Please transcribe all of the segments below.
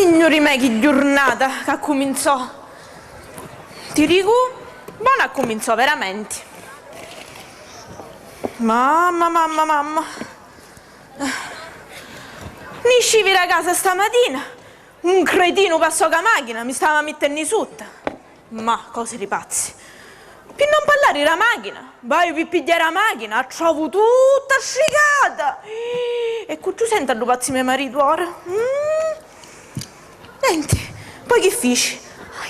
Signori me, che giornata che cominciò. Ti dico, buona cominciò veramente. Mamma. Mi scivi da casa stamattina, un cretino passò con la macchina, mi stava mettendo sotto. Ma cose di pazzi. Per non parlare della macchina, vai per pigliare la macchina, la trovo tutta scicata. E che tu senti a pazzi mio marito ora? Niente, poi che feci?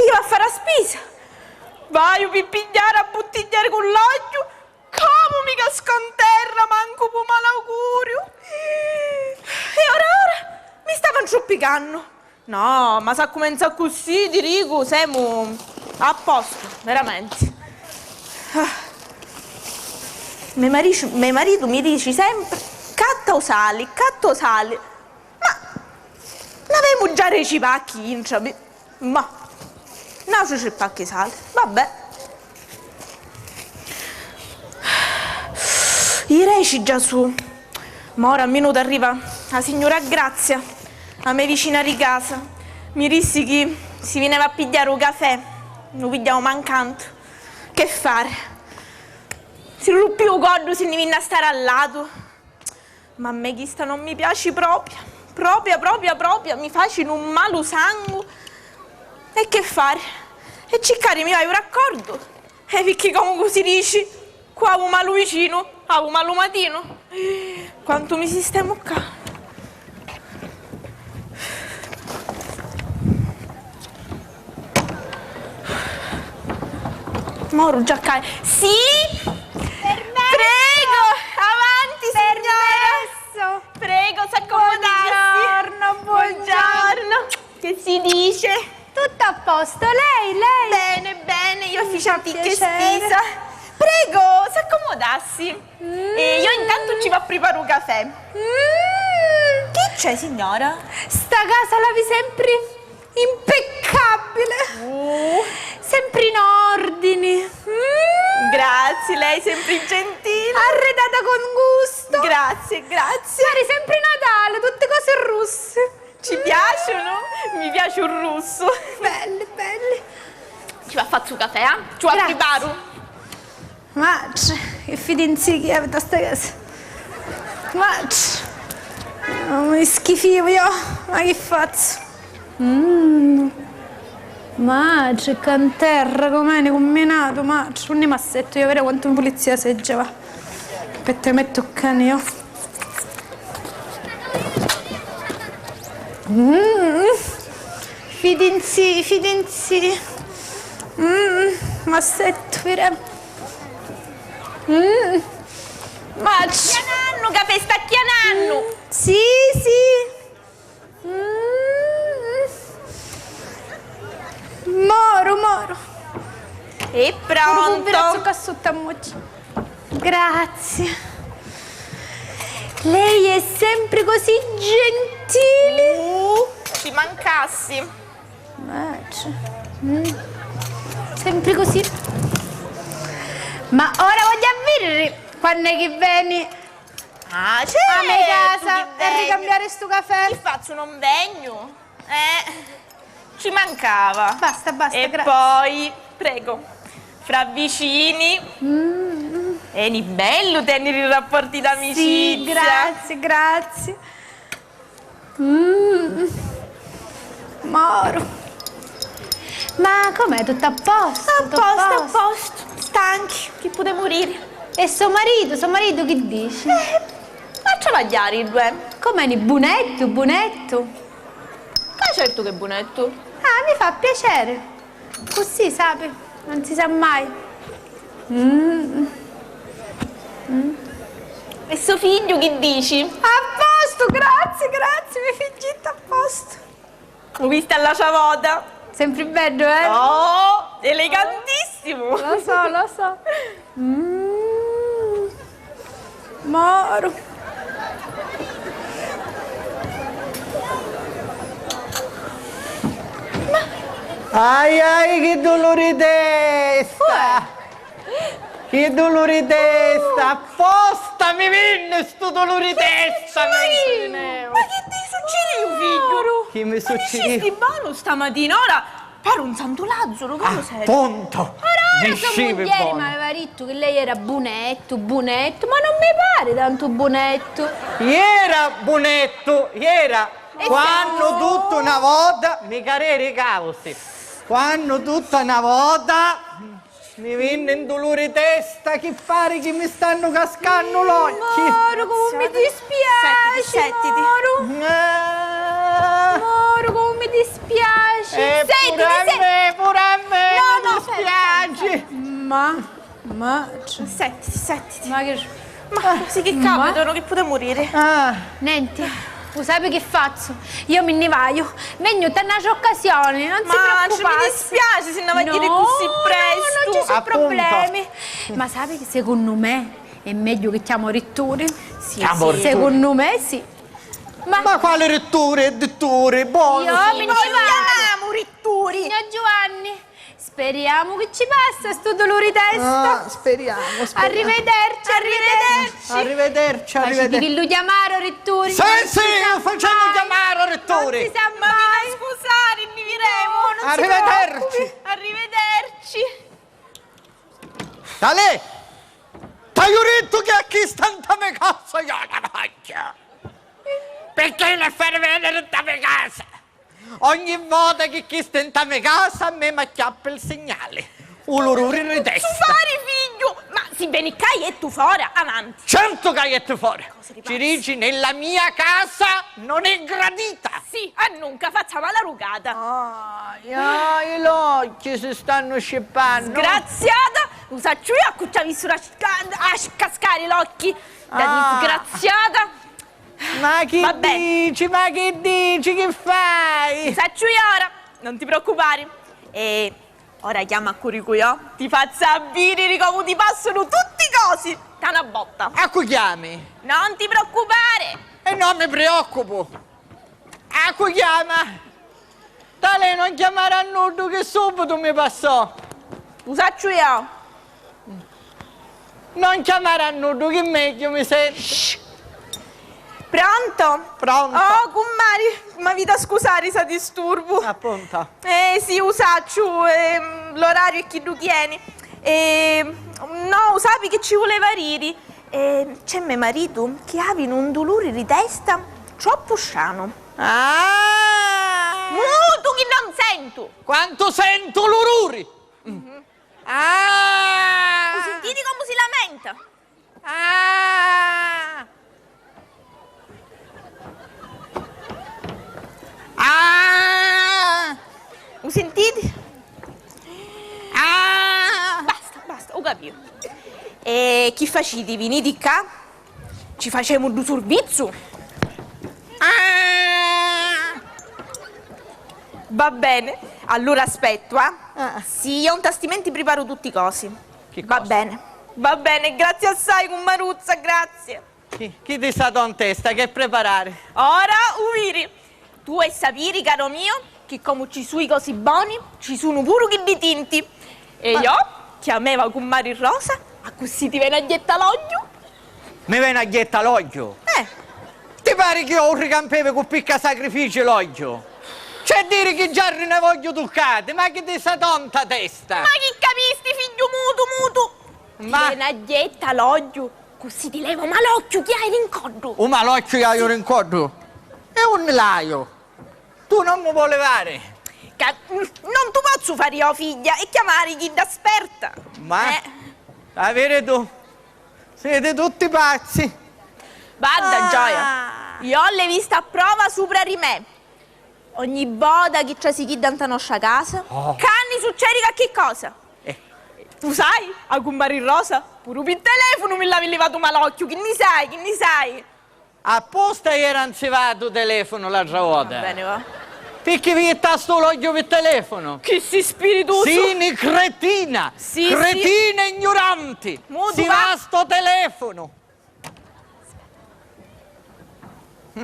Io a fare la spesa. Vai per pigliare a bottigliare con l'olio. Come mica sconterra, manco per malaugurio. E ora mi stavano zoppicando. No, ma se comincia così, ti dico, siamo a posto, veramente. Mio marito mi dice sempre, catta o sali. Ma l'avevamo già recipacchi, ma non c'è pacchi sale, vabbè. I reci già su. Ma ora a minuto arriva la signora Grazia, a me vicina di casa. Mi disse che si veniva a pigliare un caffè. Lo pigliavo mancando. Che fare? Si ruppe il cordo se ne viene a stare al lato. Ma a me questa non mi piace proprio. Proprio. Mi faccio un malo sangue. E che fare? E ciccare mi vai un raccordo. E perché comunque si dice, qua ho un malo vicino. Un malo matino. Quanto mi sistemo qua. Moro già cade. Sì? Permesso. Prego, avanti signora. Prego, s'accomodarsi. Buongiorno. Che si dice? Tutto a posto, lei? Bene, io faccio un picche spesa. Prego, s'accomodarsi. E io intanto ci va a preparare un caffè. Che c'è, signora? Sta casa la vi sempre impeccabile. Sempre in ordini. Grazie, lei è sempre gentile. Arredata con gusto. Grazie. Pare sempre Natale, tutte cose russe. Ci piacciono? Mi piace un russo. Belli. Ci va a fare un caffè, eh? Ci va a preparare. Ma che fidenzi che avete a sta casa. Ma mi schifo io. Ma che faccio? Ma c'è canterra com'è combinato. Ma c'è un massetto. Io vedo quanto in polizia seggia va. Aspetta, metto il cane io. Fidenzi. Massetto, vero? Ma Chiananno, caffè sta chiananno. sì. Moro. È pronto. Grazie. Lei è sempre così gentile. Ci mancassi. Sempre così. Ma ora voglio avere quando è che vieni C'è. a mia casa e ricambiare sto caffè. Che faccio, non vengo? Ci mancava. Basta, E grazie. poi, prego, fra vicini. È bello tenere i rapporti d'amicizia. Sì, grazie. Moro. Ma com'è? Tutto a posto? A posto. Stanchi, che potete morire. E suo marito che dice? Ma travagliare i due. Com'è? Bunetto? Certo che bonetto. Mi fa piacere. Così, sape, non si sa mai. E suo figlio che dici? A posto, grazie, mio figlito, a posto. L'ho vista alla ciavota. Sempre bello, eh? Oh, elegantissimo. Lo so. Moro. Ai, che dolore di testa! Che dolore di testa! Apposta mi viene sto dolore di testa! Ma che ti succede, figlio? che mi Ma succedeva? sti bonus stamattina, ora pare un santo Lazzaro, come lo sei? Appunto! Ora Mi sua scivi moglie buono. mi aveva detto che lei era bunetto, bunetto, ma non mi pare tanto bunetto. Era bonetto, era. E Quando siamo- tutta una volta, mi carere causi. Quando tutta una volta mi venne in dolore di testa che pare che mi stanno cascando l'occhi. Moro, come mi dispiace, Settiti. Moro. Ah, Moro, come mi dispiace. e pure a me, No, no, mi dispiace. Settiti. Ma che... Ma sì che capitano, che potete morire. Ah, Niente, tu sai che faccio? Io me ne vaio, vengo in un'altra occasione, non si Ma ci mi preoccupare. dispiace se ne va a dire così presto. No, non ci sono Appunto. problemi. Ma sai che secondo me è meglio che chiamo Rittore? Sì, Chiamo sì. Rittore. Secondo me sì. ma quale rettore, dottore, buono. Io mi Noi ci vado. chiamiamo Ritturi. Signor Giovanni, speriamo che ci passa sto dolore di testa. Ah, speriamo. Arrivederci, arrivederci. Arrivederci, Ma ci arrivederci. devi lo chiamare, Rittore? Sì, sì, lo facciamo chiamare, Non rettore. si sa Ma mai. mi scusare, mi viremo. Non si Arrivederci. preoccupi. Arrivederci. Dale! T'hai detto che a chi sta in tame casa io la faccio? Perché le fai vedere in tame casa? Ogni volta che chi sta in tame casa a me mi acchiappa il segnale. Ulururi di Tu testa. fare figlio. Ma si benicai e tu fuori, avanti. Certo che hai detto fuori. di Ci dici, nella mia casa non è gradita. Sì, a nunca facciamo la rugata. I occhi si stanno scippando. Disgraziata, usaccio io a cui ci ha visto a cascare gli occhi da Ah. disgraziata. Ma che Vabbè. dici, ma che dici, che fai? Usaccio io ora, non ti preoccupare. E ora chiama a Curicuio, ti faccio sapere come ti passano tutti i cosi. Da una botta. A cui chiami? Non ti preoccupare. E non mi preoccupo. A cui chiama? Tale non chiamare a nudo che subito mi passò. Usaccio io. Non chiamare a nudo che meglio mi senti. Pronto? Pronto? Oh, Cummari, ma vi da scusare se disturbo. Appunto. Sì, usaccio, l'orario è chi tu tieni. No, sapi che ci voleva riri. C'è mio marito che aveva un dolore di testa troppo strano. Ah! Muto che non sento. Quanto sento l'ururi! Ah! Sentite come si lamenta. Ah! Ah! Lo sentite? Ah! Basta, ho capito. E chi facete? Venite qua? Ci facciamo due servizio? Ah! Va bene, allora aspetto, eh? Ah. Sì, io un tastimento preparo tutti i cosi. Che Va cosa? bene, grazie assai, Maruzza, grazie. Chi ti sta in testa che preparare? Ora, Uviri, tu vuoi sapere, caro mio, che come ci sono i cosi buoni, ci sono pure che di tinti. E io chiamavo con Mari Rosa, a così ti viene a getta l'olio. Mi viene a ghetta l'olio. Ti pare che io ricampevo con picca sacrificio l'olio? C'è a dire che già ne voglio toccate, ma che ti sta tonta testa? Ma che capisti, figlio muto? Ma- Ti viene a getta l'olio, così ti levo malocchio che hai l'incontro. Un malocchio che io rincordo. E un laio. Tu non mi vuoi levare. Non tu posso fare io figlia e chiamare chi da esperta. Ma avere tu. Siete tutti pazzi. Guarda, Ah. Gioia, io l'ho vista a prova sopra di me. Ogni volta che c'è si chi da nostra casa, canni succede che cosa? Tu sai, a compare in rosa, pure per telefono mi l'avevi levato malocchio, che ne sai? Apposta era anzivato telefono l'altra volta. Bene, va. Perché vi sto l'olio per telefono? Che si spiritoso. Sini cretina! Sì, Cretine ignoranti! Mo Si tu va va- a sto telefono!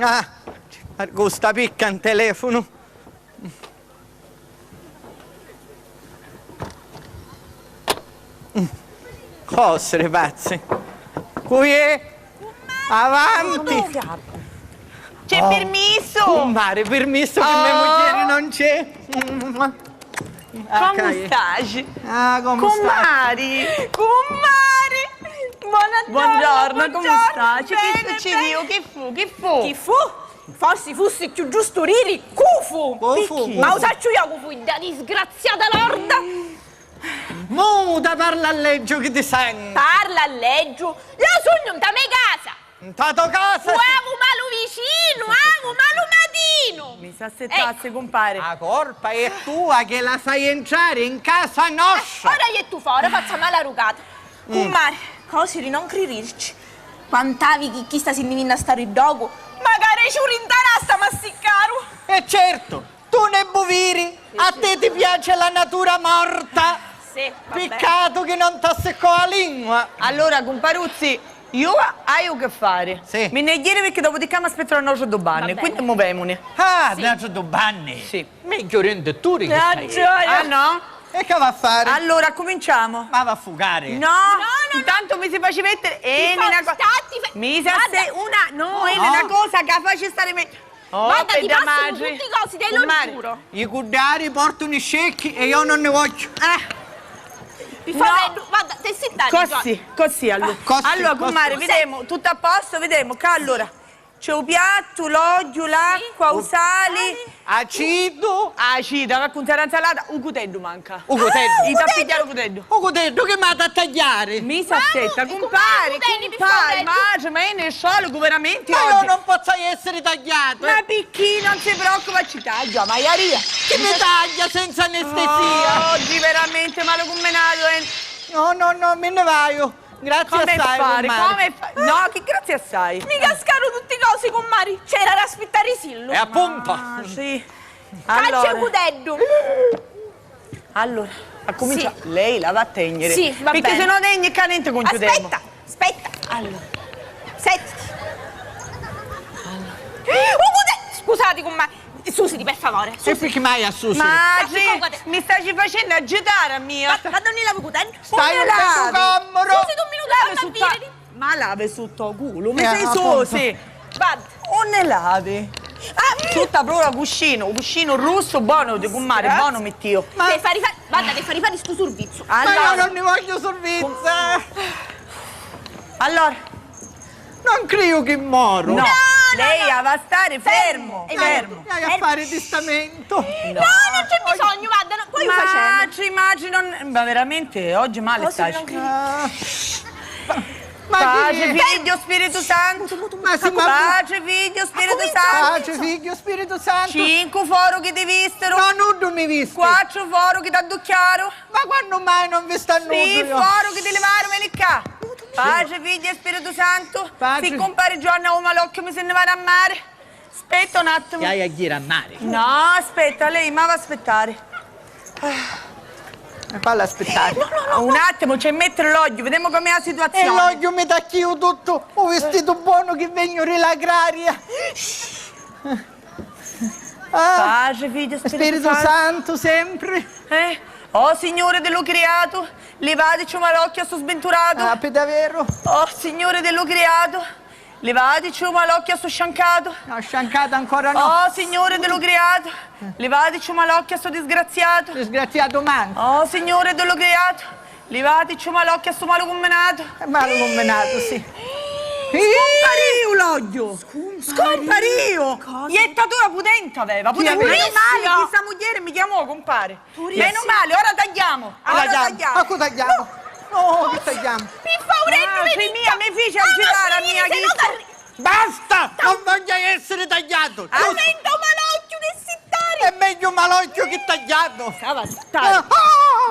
Ah, gusta picca in telefono. Cosere pazzi! Qui è! Avanti! C'è permesso? Comare, permesso che mia moglie non c'è. Come stai? Ah, come stai? Comari! Buongiorno, come stai? Che succedeva? Che fu? Chi fu? Forse fossi più giusto riri, cufu! Cufu? Ma lo saccio io che fu da disgraziata lorda! Muta parla a leggio che ti sento. Parla a leggio! La sogno da me casa! Tato casa. Uomo malo vicino, uomo malo matino! Mi sa settasse, compare. La colpa è tua che la fai entrare in casa nostra. Ora io e tu fuori, facciamo la rugata. Kumare, così di non cririrci. Quantavi chi sta si indivina a stare dopo? Magari ci rintarasta massicaro! E certo, tu ne buviri, a te ti piace la natura morta. Sì, vabbè. Peccato che non ti seccò la lingua. Allora, comparuzzi, io hai che fare. Sì. Mi ne ieri perché dopodiché mi aspetterò a nostro domani, Va quindi muovemone. Ah, dato domani. Sì. Meglio rende tu che stai. Ah no? E che va a fare? Allora, cominciamo. Ma va a fugare. No, intanto mi si faccia mettere una cosa. Mi sa se una. No, è una cosa che faccia stare meglio. Oh, Guarda, ti da passano madre. tutti i cosi, te lo Comare. giuro. I cuddari portano i scecchi e io non ne voglio. Mi fa vedere, guarda, te si dà Così allora. Così, Allora, così. comare, vediamo, tutto a posto, vediamo che allora c'è un piatto, l'olio, l'acqua, il sale, Acido. acida, raccontare l'insalata, un cutello manca. Un cutello. Il tappigliare un cutello. Un cutello che mi ha da tagliare. Mi sa aspetta, compare, ma è nel solo veramente Ma io oggi. non posso essere tagliato. Ma perché non si preoccupa, ci taglia, Maria. Che mi taglia senza anestesia. Oggi veramente male combinato, No, me ne vai. Grazie Come assai, fare? comare. Come fare? No, che grazie assai. Mi cascano tutti i cosi con Mari. C'era da aspettare Sillo. E appunto. Ah, sì. Caccia il Allora, cutello. a cominciare. Lei la va a tegnere. Sì, va perché bene. se no tegni e calente concludiamo. Aspetta. Allora. Settiti. Un cutello. Scusate con Mari. Susiti, per favore. E perché mai a Susi? Madre, mi stai facendo agitare a mia. Vado a lava cutello. Stai un lavi. po' comodo. Susiti un minuto, Lave vado a sotto. dire. Ma lave sotto il culo, mi sei appunto. sosi. Vado. O ne lavi? Tutta proprio un cuscino rosso buono di comare, Grazie. buono mettio. Devi fare guarda, devi fare rifare sto servizio. Ma io Allora, non ne voglio servizio. allora, Non credo che moro. no, lei va a stare fermo, fermo. Vai a fare testamento. No, non c'è bisogno, guarda, no, poi lo facciamo. Ma veramente oggi male stai. Ma Pace, che figlio, Spirito Santo. Ma sì, ma- Pace, figlio, Spirito Santo. Pace, figlio, Spirito Santo. 5 foro che ti vistero. No, non mi visti. 4 foro che ti adducchiaro. Ma quando mai non vi sta nudo? 6 io? foro che ti levarono qua. Pace, figlio e Spirito Santo. Pace. Se compare Giovanna o Malocchio mi se ne vado a mare. Aspetta un attimo. Hai a dire a mare. No, aspetta, lei ma va a aspettare. Falla aspettare. Un attimo, c'è mettere l'olio, vediamo com'è la E situazione. l'olio mi tacchio tutto. Un vestito buono che vengo l'agraria. Pace, figlio, Spirito Santo sempre. Oh, Signore dello creato, levateci un malocchio a sto sventurato. Ah, per davvero. Oh, Signore dello creato, levateci un malocchio a sto sciancato. No, sciancata ancora no. Oh, Signore dello creato, levateci un malocchio a sto disgraziato. Disgraziato manco. Oh, Signore dello creato, levateci un malocchio a sto malo combinato. È male combinato, sì. Scompariu l'olio! Scompariu! Iettatura potente aveva, potente. Meno male che sta moglie mi chiamò, compare. Meno male, ora tagliamo. Ora tagliamo. Ma cosa tagliamo? No, che tagliamo? Mi fa un Sì, mia, mi fece agitare a mia se no chi. Basta! Non voglio essere tagliato! Aumento malocchio del sittare. È meglio malocchio che tagliato! Stava Ah,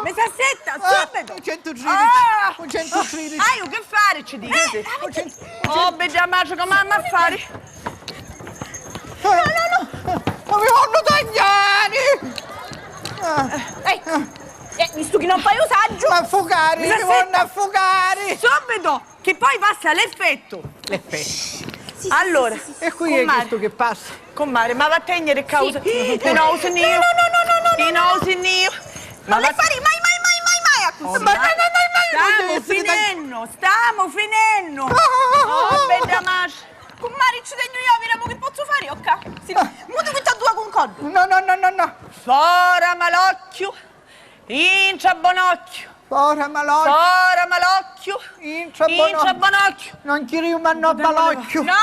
Mi sa setta, subito. 113! Ah! 113! Io che fare ci dici? Oh, bella marcia, che mamma a fare? No! Ma mi vanno tagliare! Visto che non fai usaggio. Ma affogare! Mi vanno a affogare! Subito, che poi passa l'effetto. L'effetto! Allora, E qui è questo che passa! comare, ma va a tegnere causa. Sì. Ti non usi io. Ti non usi io. Non le fare mai a così. Stiamo finendo, stiamo finendo. Oh, bella marcia. Con Mari che ci tengo io, vediamo che posso fare, ok? Sì, muto che c'ha due concordo. No. Fora malocchio, incia bonocchio. Fora malocchio. Fora malocchio, Incia incia bonocchio. Non ti rimanno balocchio. No.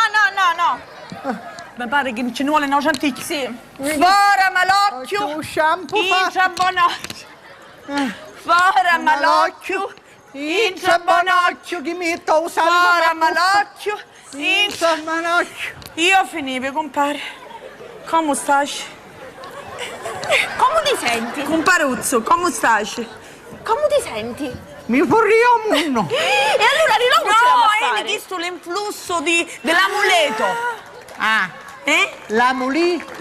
Mi pare che ci vuole 900. Sì. Fora malocchio, Un shampoo fa. incia bonocchio. Fora malocchio, incia bonocchio. Chi mi sta usando? Fora malocchio, incia. Incia bonocchio. Io finivo, compare. Come stai? Come ti senti? Comparuzzo, come stai? Come ti senti? Mi vorrei uno. E allora di nuovo ce la No, può hai fare? visto l'influsso dell'amuleto? Ah, L'amuleto.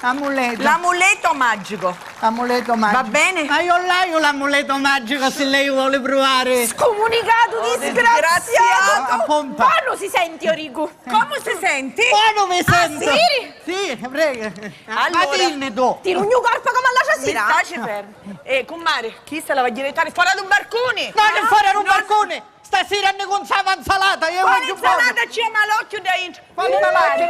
amuleto. L'amuleto magico. Amuleto magico. Va bene? Ma io l'ho l'amuleto magico se lei vuole provare. Scomunicato, disgraziato! A pompa. Buono si senti, Origo. Come si senti? Buono mi sento. sì? Sì, prego. Allora. Ma dimmi tu. Tiro un mio corpo come alla Mi stasera. stai fermo. Comare, chi se la va a direttare? Fuori da un barcone! No, non fare un balcone. Stasera ne consava insalata. Io Fuori voglio insalata c'è malocchio da inch. Quale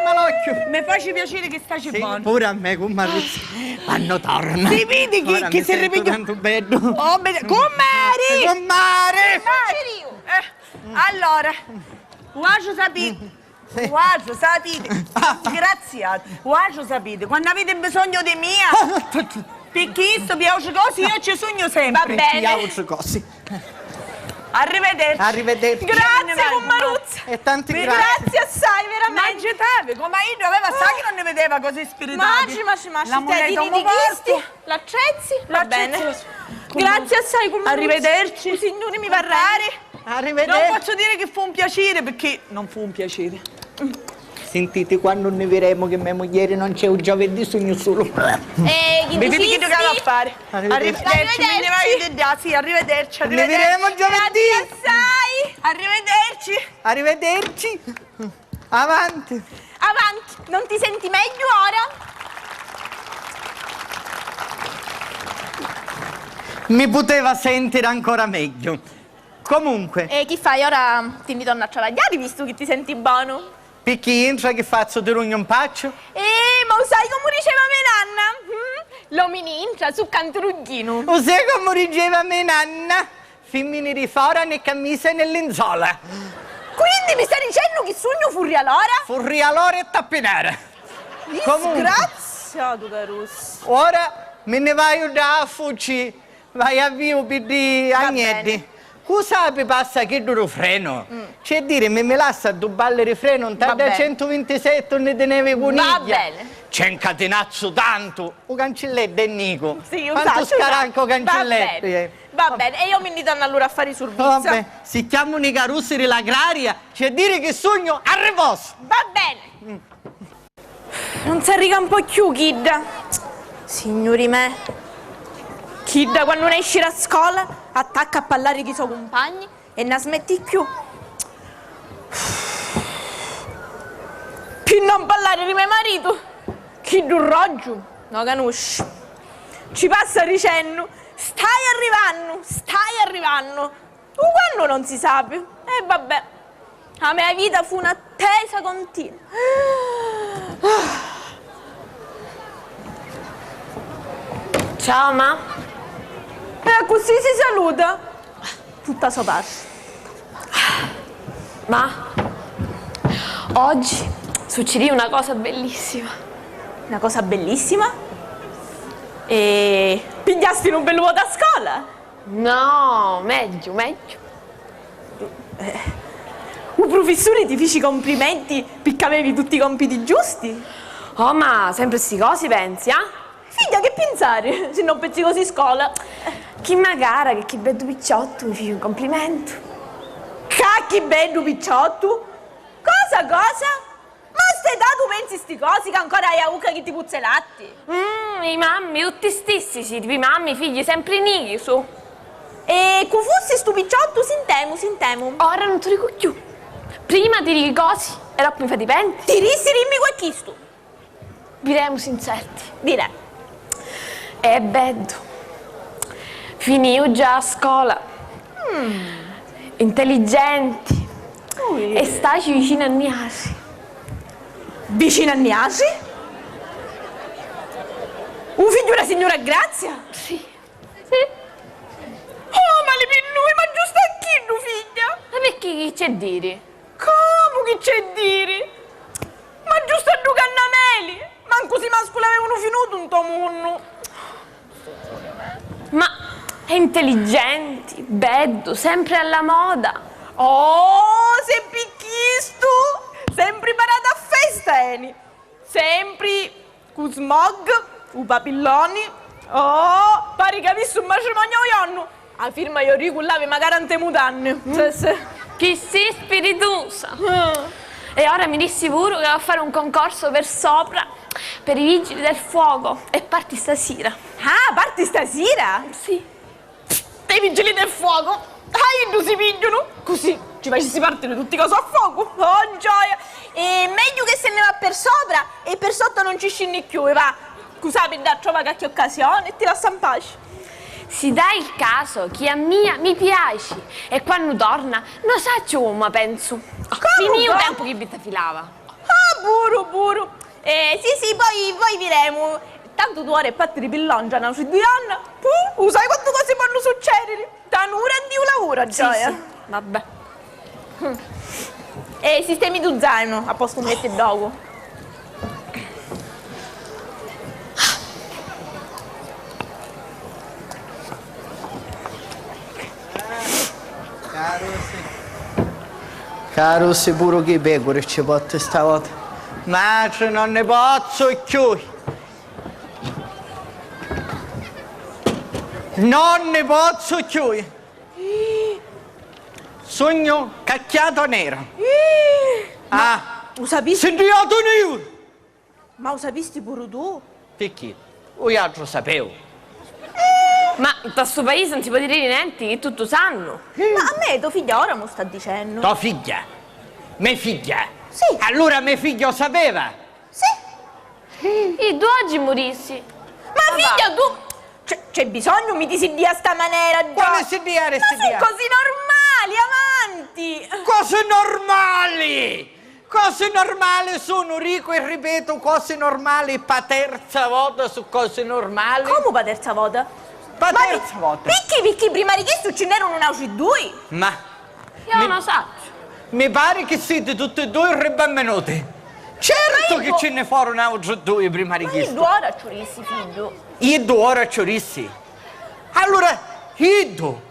malocchio? Mi facci piacere che stai buono. Pure a me, con Maruzzi. Quando torna. Si vedi chi si ripete? Tanto bello. Oh, Comari! Con mare. Allora, guarda sapete, grazie, guarda sapete, quando avete bisogno di mia, perché sto piace così, io ci sogno sempre. Va bene. Piauci così. Arrivederci. Arrivederci. Grazie, con Maruzza. E tanti grazie. Grazie assai, veramente. Mangiate, come io aveva sa che non ne vedeva così spiritati. Maci. L'amuleto Te, mo porto. L'attrezzi? Va L'accezzi. bene. Grazie assai, con Maruzza. Arrivederci. Il signore mi varrare. Non Arrivederci. posso dire che fu un piacere, perché non fu un piacere. Sentite, quando ne vedremo che mia moglie non c'è un giovedì sogno solo. Chi Vedi che giocava a dicisti? fare? Arrivederci. Arrivederci. Me ne vai di là, sì, arrivederci. Ne vedremo giovedì. Grazie assai. Arrivederci. Arrivederci. Avanti. Avanti, non ti senti meglio ora? Mi poteva sentire ancora meglio. Comunque, E chi fai? Ora ti invito a travagliare visto che ti senti buono. picchientra che faccio di rugno un paccio? Ma sai come diceva mia nanna? L'ominincia su canturuggino. O sai come diceva mia nanna? Femmini di fora né camisa né lenzola. Quindi mi stai dicendo che sogno furri allora? Furri allora e tappinare. Comunque, Disgraziato, Carus. ora me ne vai da Fucci, vai a Vio PD Agnelli. Cosa passa che duro freno? C'è dire, me lascia a dubbare il freno, un tarda bene. 127 ne teneve coniglia. Va bene. C'è un catenazzo tanto. Un cancelletto è Nico. Sì, io Quanto so, scaranco Va cancelletto. bene. Va bene, e io mi invito allora a fare i servizi. Vabbè, si chiamano i carusseri l'agraria, c'è dire che sogno a riposo. Va bene. Non si arriva un po' più, Kid. Signori me. Kid, quando ne esci da scuola, attacca a parlare con i suoi compagni e non smetti più. Più non parlare di mio marito. Kid un roggio, no conosci. Ci passa dicendo, stai arrivando. Quando non si sa più. E vabbè, la mia vita fu un'attesa continua. Ciao, ma. E così si saluta. Tutta sua parte. Ma. Oggi succedì una cosa bellissima. Una cosa bellissima. E pigliasti un bel voto a scuola. No, meglio. Un professore ti fece i complimenti perché avevi tutti i compiti giusti. Oh, ma sempre sti cosi pensi, ah? Figlia, che pensare? Se non pensi così a scuola. Chi magari che bello picciotto mi fai un complimento. Cacchi bello picciotto. Cosa? Ma stai dato pensi sti cosi che ancora hai avuto che ti puzza i latti? I mammi, tutti stessi, sì, i mammi, figli, sempre nighi, su. E che fossi stu picciotto, sintemo. Ora non ti dico più. Prima ti dico cosi, e dopo mi fai di penti. Ti rissi dimmi quel chisto. Diremo incerti. Direi. È bello. Finì già a scuola. Intelligenti. E stai vicino a Niasi. Vicino a Niasi? Un figlio della signora Grazia? Sì. Oh, ma le per lui, ma giusto a chi lo figlia? Ma perché chi c'è dire? Come che c'è dire? Ma giusto a due cannameli? Manco si mascoli avevano finito un tomunno. Ma è intelligenti, bello, sempre alla moda. Oh, sei picchisto! Sempre parato a festa, Eni! Sempre con smog, u papilloni. Oh, pare che ha visto un matrimonio ionno. A firma io ricullavi magari ante mutanne. Chi si spiritosa. E ora mi dissi sicuro che va a fare un concorso per sopra per i vigili del fuoco e parti stasera. Ah, parti stasera? Sì. Dei vigili del fuoco? Ah, non si pigliano? Così ci facessi partire tutti cose a fuoco. Oh, gioia! E meglio che se ne va per sopra e per sotto non ci scendi più, e va. Scusate, da trova qualche occasione e ti lascia in pace. Si dà il caso che a mia mi piace e quando torna non sa come penso. Finì il tempo che mi filava. Ah, puro. Sì, poi viremo. Tanto tu ora è fatto di pillongia, no? Su 2 anni. Sai quante cose possono succedere? Tanura e Dio lavora, gioia. Sì. Vabbè. E sistemi tu zaino, a posto di mettere dopo. Caro sicuro che pecore ci porta stavolta. Ma non ne posso più. Non ne posso più. Sogno cacchiato nero. Lo sapisti? Sentiato nero. Ma lo sapisti pure tu? Perché? Io altro sapevo. Ma in questo paese non si può dire niente, che tutto sanno. Ma a me tua figlia ora mo sta dicendo. Tua figlia? Me figlia? Sì. Allora mio figlio sapeva? Sì. E tu oggi morissi. Ma figlia tu... C'è bisogno mi ti si dia sta maniera, già. Come si dia? Ma sì, così normali, avanti. Cose normali! Cose normali sono ricco e ripeto cose normali per terza volta su cose normali. Come per terza volta? Per terza volta. Perché prima di questo ce n'erano un altri due? Ma Io non so. mi pare che siete tutti e due ribbammenuti. Certo che ce ne furono altri due prima di Ma io questo. 2 ore ci rissi, figlio. Io 2 ore ci rissi. Allora, io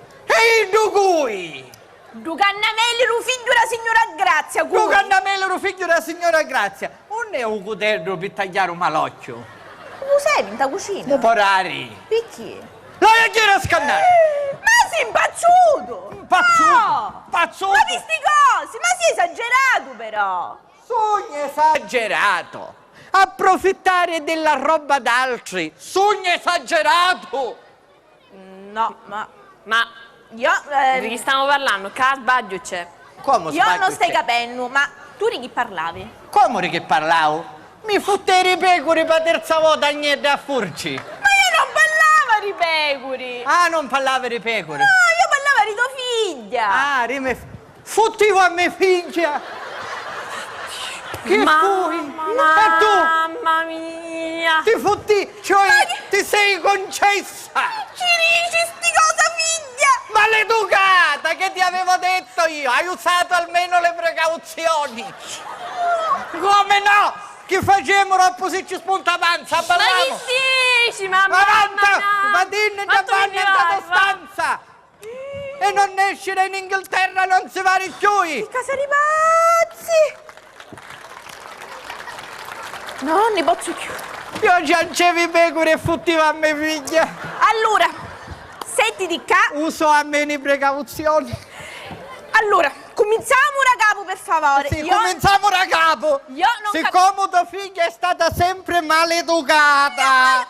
cui? Du Cannamelli, lo figlio della signora Grazia, Tu Cannamello, lo figlio della signora Grazia. Non è un cutello per tagliare un malocchio. Come sei in ta cucina? Porari. Perché? La chiede a scannare. Ma sei impazzuto! Pazzuto! No! Pazzuto! Ma di sti cosi, ma sei esagerato però! Sogno esagerato! Approfittare della roba d'altri! Sogno esagerato! No, ma Ma io... di chi stiamo parlando? Che sbaglio c'è? Come io sbaglio non stai c'è? capendo, ma tu di chi parlavi? Come che parlavo? Mi fotteri i pecore per terza volta niente a furci! Ma io non parlavo di pecore! Ah, non parlavi di pecore? No, io parlavo di tua figlia! Ah, fottivo a mia figlia! Che fui? E tu? Mamma mia! Ti fotti, cioè ti sei concessa! Ci dici sti cosa, figlia? Maleducata, che ti avevo detto io! Hai usato almeno le precauzioni! Come no? Che facevamo dopo se ci spunta panza? Ma Ballavamo! che dici, mamma? Avanti! Vadinne Ma da tu vanno mi in vai, tua stanza! E non escere in Inghilterra, non si va più! Casa di pazzi! No, non ne posso più. Io giancevi pecore e fottiva a mia figlia! Allora, senti di qua. Uso almeno le precauzioni! Allora, cominciamo da capo, per favore. Sì, cominciamo da capo! Io non Siccome tua figlia è stata sempre maleducata!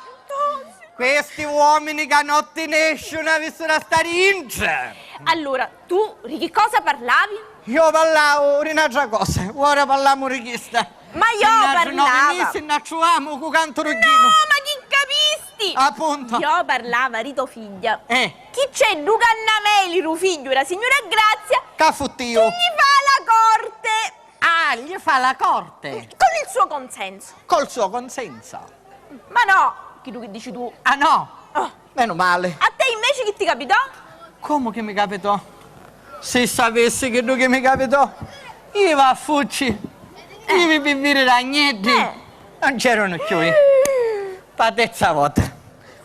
Questi uomini che a notte ne escono avessero a stare in tre! Allora, tu di che cosa parlavi? Io parlavo di un'altra cosa, ora parliamo di questa. Ma io parlavo. Se ne acciuamo con canto No, ruggino. ma chi capisti? Appunto. Io parlava di tua figlia. Chi c'è du Cannameli, lo figlio della signora Grazia, Cafuttio. che gli fa la corte. Ah, gli fa la corte. Con il il suo consenso. Col suo consenso. Ma no, chi tu che dici tu? Ah no? Oh. Meno male. A te invece chi ti capitò? Come che mi capitò? Se sapessi che tu che mi capitò, io va a fucci, io mi bivire ragnetti, non c'erano più. Patezza volta.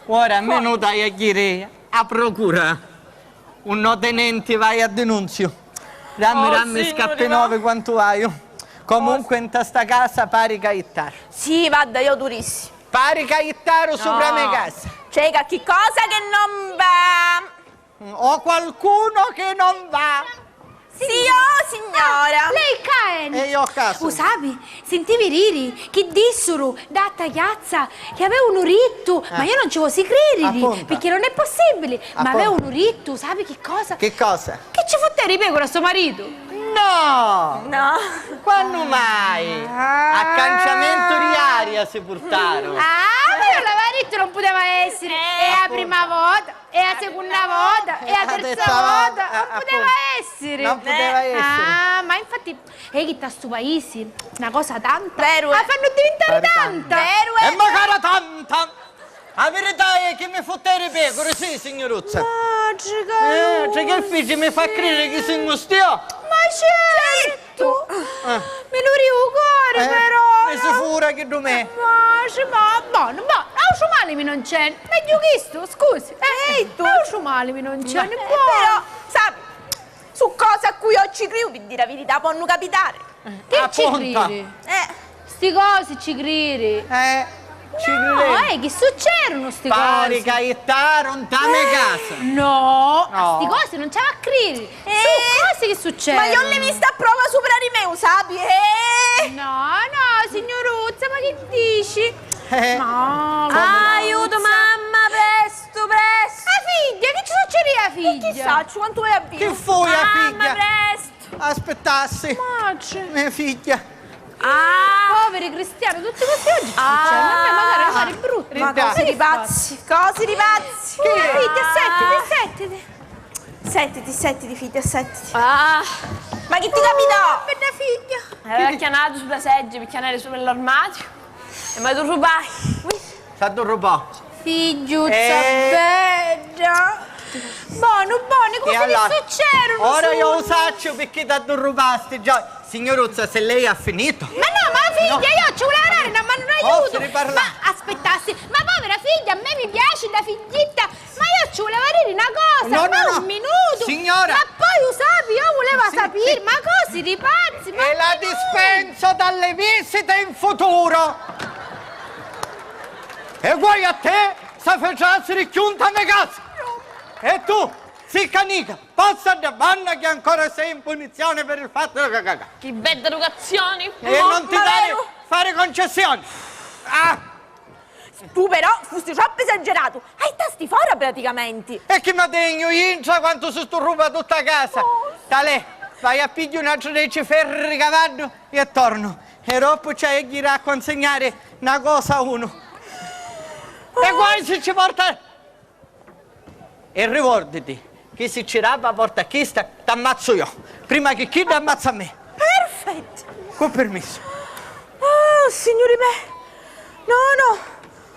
Ora a me non dai a chiedere a procura. Un no tenente vai a denunzio. Dammi scappi 9 quanto hai. Comunque in sta casa pari caittaro. Sì, vada, io durissimo. Pari caittaro sopra me casa. C'è che cosa che non va? O qualcuno che non va. Sì, oh signora. Lei caen. E io a casa. Sabi, sentivi riri che dissero da tagliazza che aveva un ritto, ma io non ci posso credere, Appunto. perché non è possibile, ma Appunto. aveva un ritto, sabi che cosa? Che cosa? Che ci fotteri pecora a suo marito? No! No. Quando mai? Accanciamento di aria si portarono. Ah, però la marito non poteva essere, è la prima volta, è la seconda volta, è la terza volta, non poteva essere. Non poteva essere. Ah, ma infatti, è che sta sto paese, una cosa tanta, Vero, la fanno diventare Vero, tanta. E magari tanta! La verità è che mi fotteri pecore, sì, signoruzza. Cioè che figli mi fa credere che sono stio? Ma certo! Me lo ricordo però! Mi sicura che tu me. Ma buono, non male mi non c'è. Meglio che sto, scusi. Non male mi non c'è. Però, sai, su cose a cui io ci credo, per dire la verità, possono capitare. Che ci Appunto. credi? Sti cose ci credi? Ci No, credevo. che succedono sti Pari cose? caittaro, non me casa. No, No. sti cose non c'è a credere. Sono cose che succedono. Ma io l'ho vista a prova sopra di me, sapi? No, signoruzza, ma che dici? No, Aiuto, mamma, presto, presto. La figlia, che ci succede alla figlia? Chissà, quanto è a Che vita. fu la Mamma, figlia? presto. Aspettassi. Mace. Mia figlia. Poveri cristiani, tutti questi oggi ci succedono. A me magari affari brutti. Ma cose di pazzi, cose di pazzi. Settiti, figlia, settiti. Ah, Ma che ti capitò? Per la figlia. aveva chianato sulla sedia, picchianere sull'armadio e mi rubai. Stato rubato. Figliuzza bella. Buono, cosa gli succedono? Ora io lo saccio perché ti rubasti già. Signoruzza, se lei ha finito. Ma no, ma figlia, io ci volevo dare una mano d'aiuto. Posso riparlare? Ma aspettassi, ma povera figlia, a me mi piace la figlietta, ma io ci volevo dire una cosa, No. un minuto. Signora. Ma poi lo sapi, io volevo Sì, sapere, sì. ma cose di pazzi, ma E la dispenso dalle visite in futuro. E vuoi a te, se facessi richiunta a me casa. E tu, sì canica, passa da banna che ancora sei in punizione per il fatto che cagà. Che belle educazioni. E non ti dare fare concessioni. Ah, Tu però fusti troppo esagerato. Hai tasti fuori praticamente. e chi mi degno intra quanto si ruba tutta casa. Tale, vai a pigliare un altro dei ferri ricavato e torno. E dopo c'è chi irà a consegnare una cosa a uno. E poi se ci porta... E ricordati che se ci rapa porta questa, ti ammazzo io. Prima che chi ti ammazza a me. Perfetto. Con permesso. Oh, signori me. No.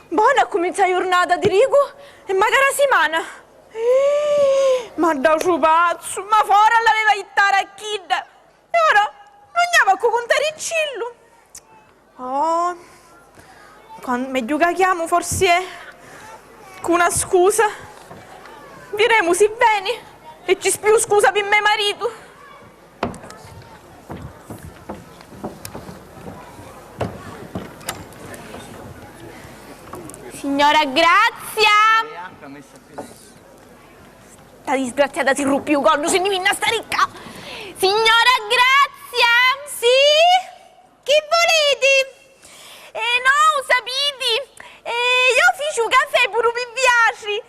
Buona comincia la giornata di Rico e magari si mana. Ma da pazzo, ma fuori l'aveva ittare a kid. E ora non andiamo a contare il cillo. Oh, meglio che chiamo forse con una scusa. Diremo sì bene e ci spiù scusa per mio marito. Signora Grazia! La disgraziata si ruppe il corno, se ne viene a sta ricca! Signora Grazia! Sì? Chi volete? No, sapete, io feci un caffè pure mi piace.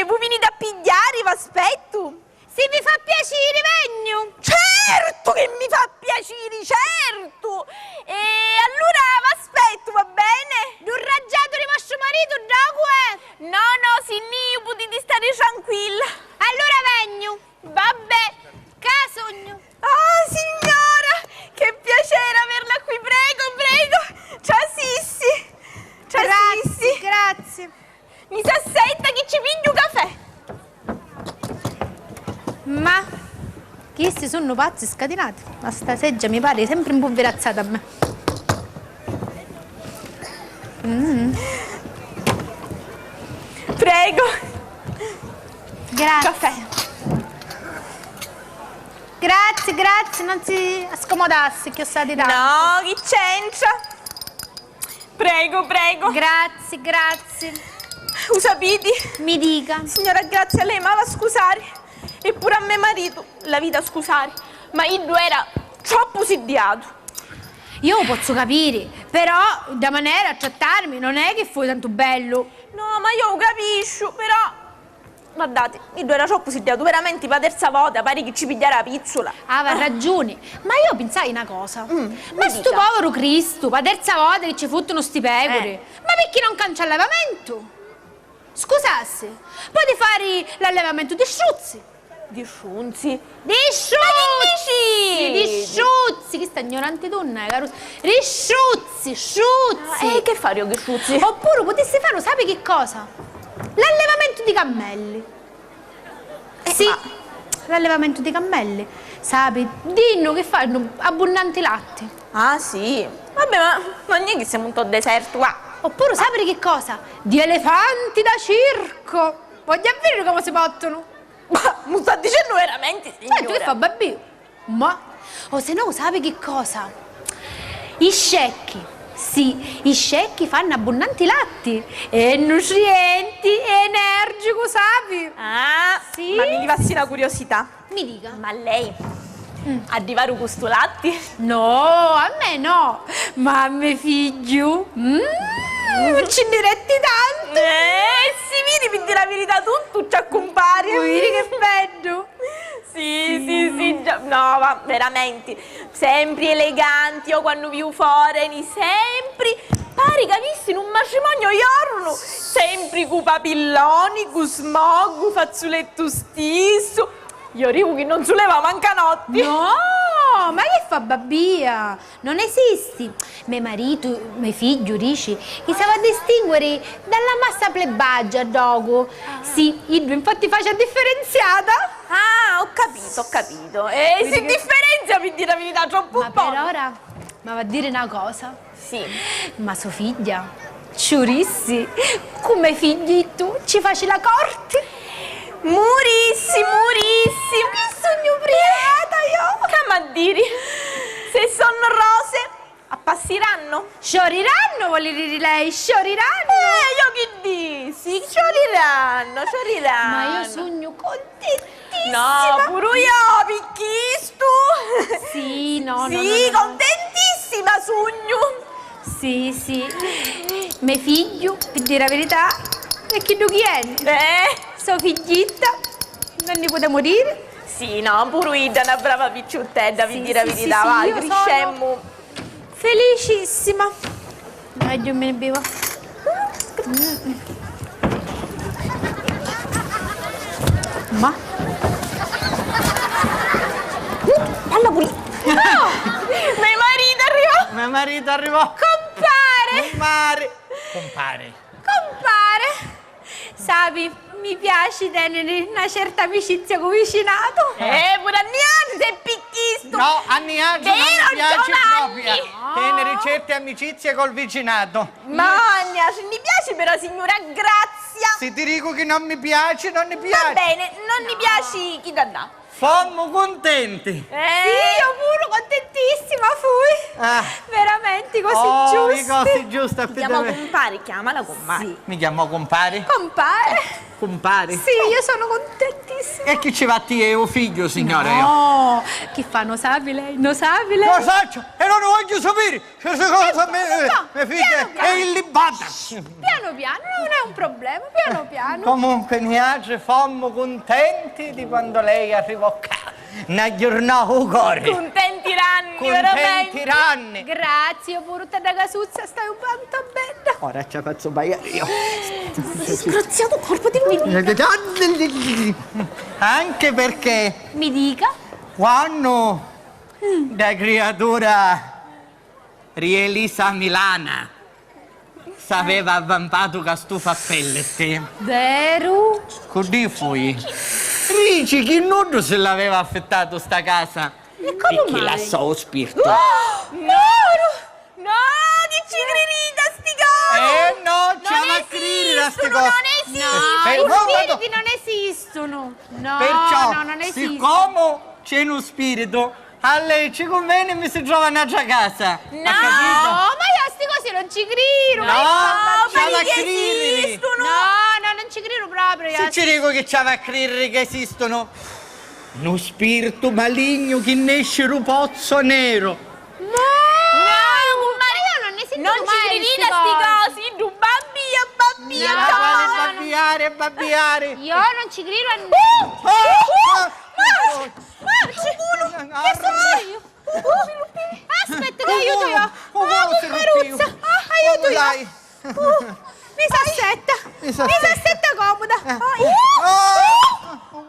Voi venite a pigliare, vi aspetto. Se vi fa piacere, vengo. Certo che mi fa piacere, certo. E allora vi aspetto, va bene? Non raggiato di vostro marito, Giacomo? No, signor, potete stare tranquilla. Allora vengo. Vabbè, casogno. Ah, sono pazzi scatenati. Ma sta seggia mi pare sempre un po' verazzata a me. Prego. Grazie. Caffè. Grazie, non si scomodasse, che ho stati tanto. No, chi c'entra? Prego. Grazie. Usapiti. Mi dica. Signora Grazia, lei ma va a scusare. Eppure a mio marito, la vita a scusare. Ma il due era troppo sidiato. Io lo posso capire, però da maniera a trattarmi non è che fu tanto bello. No, ma io lo capisco, però... Guardate, il due era troppo sidiato, veramente per la terza volta, pare che ci pigliara la pizzola. Aveva ragione, ma io pensai una cosa. Ma sto dica. povero Cristo, per la terza volta che ci fottono sti pecore, ma perché non cancella l'allevamento? Scusasse, puoi fare l'allevamento di struzzi. Di sciunzi. Di struzzi, che sta ignorante donna, caro. Di struzzi. Che fare io che struzzi? Oppure potessi fare, sai che cosa? L'allevamento di cammelli. Sì, l'allevamento di cammelli. Sapi, dinno che fanno abbondanti latte. Ah, sì. Vabbè, ma non è che siamo un po' deserto qua. Oppure sapere che cosa? Di elefanti da circo. Voglio vedere come si portano. Ma mi sta dicendo veramente, signora? Certo che fa babbio. Ma, o se no, sai che cosa? I scecchi. Sì, i scecchi fanno abbondanti latti e nutrienti, energico, sapi? Ah, sì. Ma mi passi una curiosità. Mi dica. Ma lei arrivare questo latti? No, a me no, ma a mio figlio. Ci diretti tanto. Si vedi per dire la verità tu ci accompari. Vedi che bello. Sì, già. No, ma veramente, sempre eleganti, io quando vivo fuori, sempre, pare che avessi in un matrimonio iorno, sempre con papilloni, con smog, fazzoletto stesso, io arrivo che non soleva manca notti. No, ma che fa babbia? Non esisti. Mio marito, mio figlio, dice che si va a distinguere dalla massa plebaggia, dogo. Sì, i due infatti faccia differenziata. Ah, ho capito. E si differenzia per dire la verità troppo Ma poco. per ora, ma va a dire una cosa. Sì. Ma sua figlia, ciurissi, come figli tu, ci faci la corte? Murissi. Che sogno prieta io! Che ma dire? Se sono rose, appassiranno? Scioriranno, vuole dire lei, scioriranno! Io che dissi? Scioriranno. Ma io sogno contentissima! No, pure io, picchistu! Sì, no. Contentissima sogno! Sì. Mio figlio, per dire la verità, è che tu chi è? Sua figlietta, non ne poteva morire. Sì, no, pure io, una brava picciottella, per dire la verità, vai, io crescemmo. Felicissima. Meglio me ne bevo. Ma? Alla pulita! No! Mio marito arrivò! Compare! Sapi, mi piace tenere una certa amicizia con vicinato. Pure Anniani sei picchisto! No, Anniaggio non Vero, mi piace Giovanni? proprio. Tenere certe amicizie col vicinato. Ma Anniani, mi piace però, signora Grazia! Se ti dico che non mi piace, non mi Va piace. bene, non mi piaci chi da dà. Fammo contenti. Sì, io pure contentissima fui. Ah. Veramente così Oh, giusto. i cose giuste. Chiamo compare, chiamala compare. Sì. Mi chiamo compare? Compare. Compare? Sì, io sono contentissima. E chi ci va a te figlio, signore? io? No, che fa? Non sapi lei? Non sapi lei? Lo so, e non lo voglio sapere. Questa cosa no, mia figlia piano, è illibata. Piano piano, non è un problema, piano piano. Comunque, Niagge, fammo contenti di quando lei arrivò a casa. Una giornata cuore. Contenti ranni, Contenti veramente. ranni. Grazie, io pure te ragazzuzza, stai un quanto bella. Ora ci faccio baiare io. Disgraziato corpo di lui. Anche perché Mi dica. quando da creatura Rielisa Milana s'aveva avvampato che stufa a pellet, Vero? così fui. Dici chi non se l'aveva affittato sta casa? E come E chi mai? la so lo spirito? No, che ci credete a sti cose! No, c'è la crisi sti cose. No, Per- i no, spiriti non esistono. No, Perciò, no, non esistono. siccome c'è uno spirito, a lei ci conviene e mi si trova un'altra casa. No, Ha capito? ma io a sti cose non ci credo. No, c'è ma la che crisi. esistono? No, non ci credo proprio. io. Se ci dico che c'è a credere che esistono uno spirito maligno che nesce un pozzo nero. No, ma io non ne sento Non ci mai credete sti a sti cose. cosi, tu babbia, No, Quale no, babbiare, babbiare. Io non ci credo a niente. Aspetta, ti aiuto io. Maruzza, aiuto io. Mi s'assetta. Mi s'assetta comoda.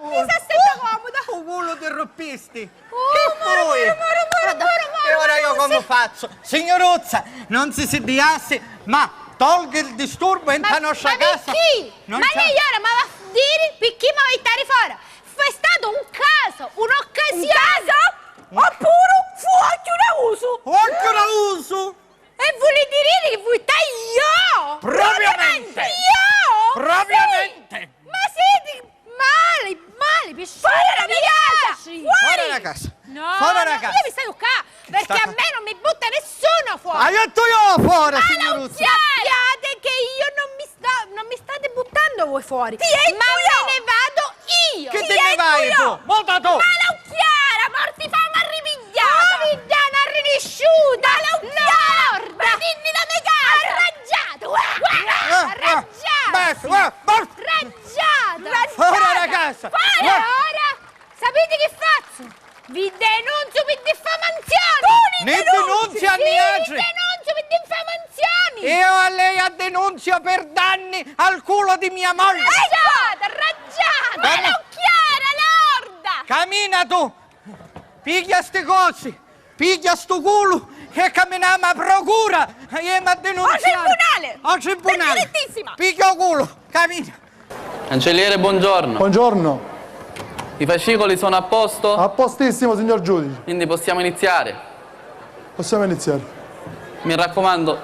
Mi s'assetta comoda. Un culo di roppisti. Moro. E ora io come faccio? Signoruzza, non si diasse, ma tolga il disturbo e entra nostra Ma casa. perché? Non Ma c'è- lei ora mi va a dire perché mi vuoi stare fuori? È stato un caso, un'occasione. Oppure fu anche un uso! Occhio da uso! E volete dire che vuoi stare io? Propriamente. Io? Propriamente. Sì. Ma siete male, per fuori da mia casa. Fuori da casa! No, Fuori da no, casa! io mi stai qua, perché a me non mi butta nessuno fuori. Aiuto io fuori, Ma non signoruzza! sappiate che io non mi state buttando voi fuori. Ma io. me ne vado io. Che te ne vai tu? Molta tu! Ma non chiara, morti fama ripigliata. Ma vi dà una rinisciuta. Ma non chiara. Ma dimmi la mia casa. Arrangiato. Arrangiato. Fuori da casa! Fare ora. Sapete che faccio? Vi denunzio per diffamazione. Ne denunzia a Vi Niagri! denunzio per diffamazioni. Io a lei a denunzia per danni al culo di mia moglie! Arrangiato. Ma non chiara, lorda. Cammina tu! Piglia sti cosi! Piglia sto culo e camminiamo a procura! E mi a denunciare! tribunale! Al tribunale! Direttissima! Piglia il culo! Cammina! Cancelliere, buongiorno. Buongiorno. I fascicoli sono a posto? A postissimo, signor giudice. Quindi possiamo iniziare. Possiamo iniziare. Mi raccomando,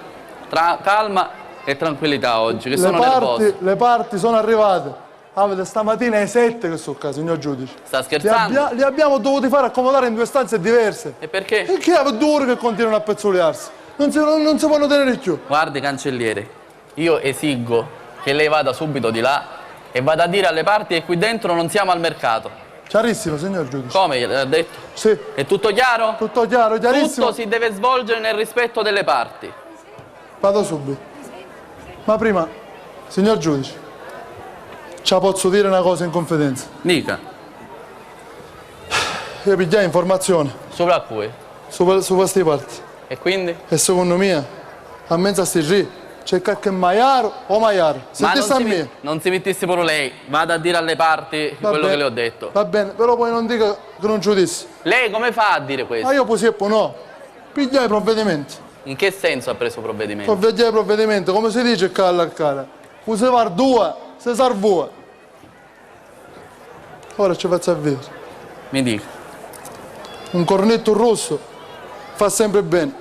calma e tranquillità oggi, che sono nervoso. Le parti sono arrivate. Avete stamattina alle 7 che sono qua, signor giudice. Sta scherzando? Li abbiamo dovuti fare accomodare in due stanze diverse. E perché? Perché avete due che continuano a pezzuliarsi? Non si possono tenere più. Guardi, cancelliere, io esigo che lei vada subito di là e vada a dire alle parti che qui dentro non siamo al mercato. Chiarissimo, signor giudice. Come gliel'ha detto? Sì. È tutto chiaro? Tutto chiaro, chiarissimo. Tutto si deve svolgere nel rispetto delle parti. Vado subito. Ma prima, signor giudice, ci posso dire una cosa in confidenza. Dica, Io pigliai informazione sopra a cui? su queste parti. E quindi? E secondo me, a mezzo a sti lì, c'è qualche maiaro o maiaro. Ma Sentiste a me. non si mettesse pure lei, vada a dire alle parti Va quello bene, che le ho detto. Va bene, però poi non dica che non giudizi. Lei come fa a dire questo? Ma io poi no. Pigliai i provvedimenti. In che senso ha preso provvedimento? Pigliai i provvedimenti, come si dice qua alla cara. Usava due, se salvò. Ora ci faccio a vedere. Mi dica. Un cornetto rosso fa sempre bene.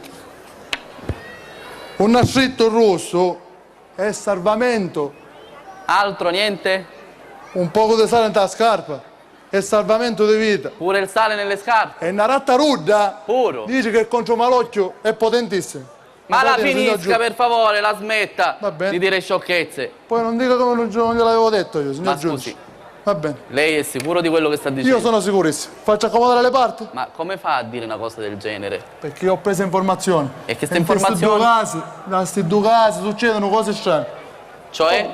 Un nastretto rosso è salvamento. Altro niente? Un poco di sale nella scarpa è salvamento di vita. Pure il sale nelle scarpe? E una rattarudda Puro. dice che contro malocchio è potentissimo. Ma la Va bene, signor finisca giudice. per favore, la smetta Va bene. di dire sciocchezze. Poi non dica come non gliel'avevo detto io, signor Ma giudice. scusi. Va bene. Lei è sicuro di quello che sta dicendo? Io sono sicurissimo. Faccio accomodare le parti? Ma come fa a dire una cosa del genere? Perché ho preso informazioni. E che ste in questi informazioni? da questi due casi succedono cose strane. Cioè?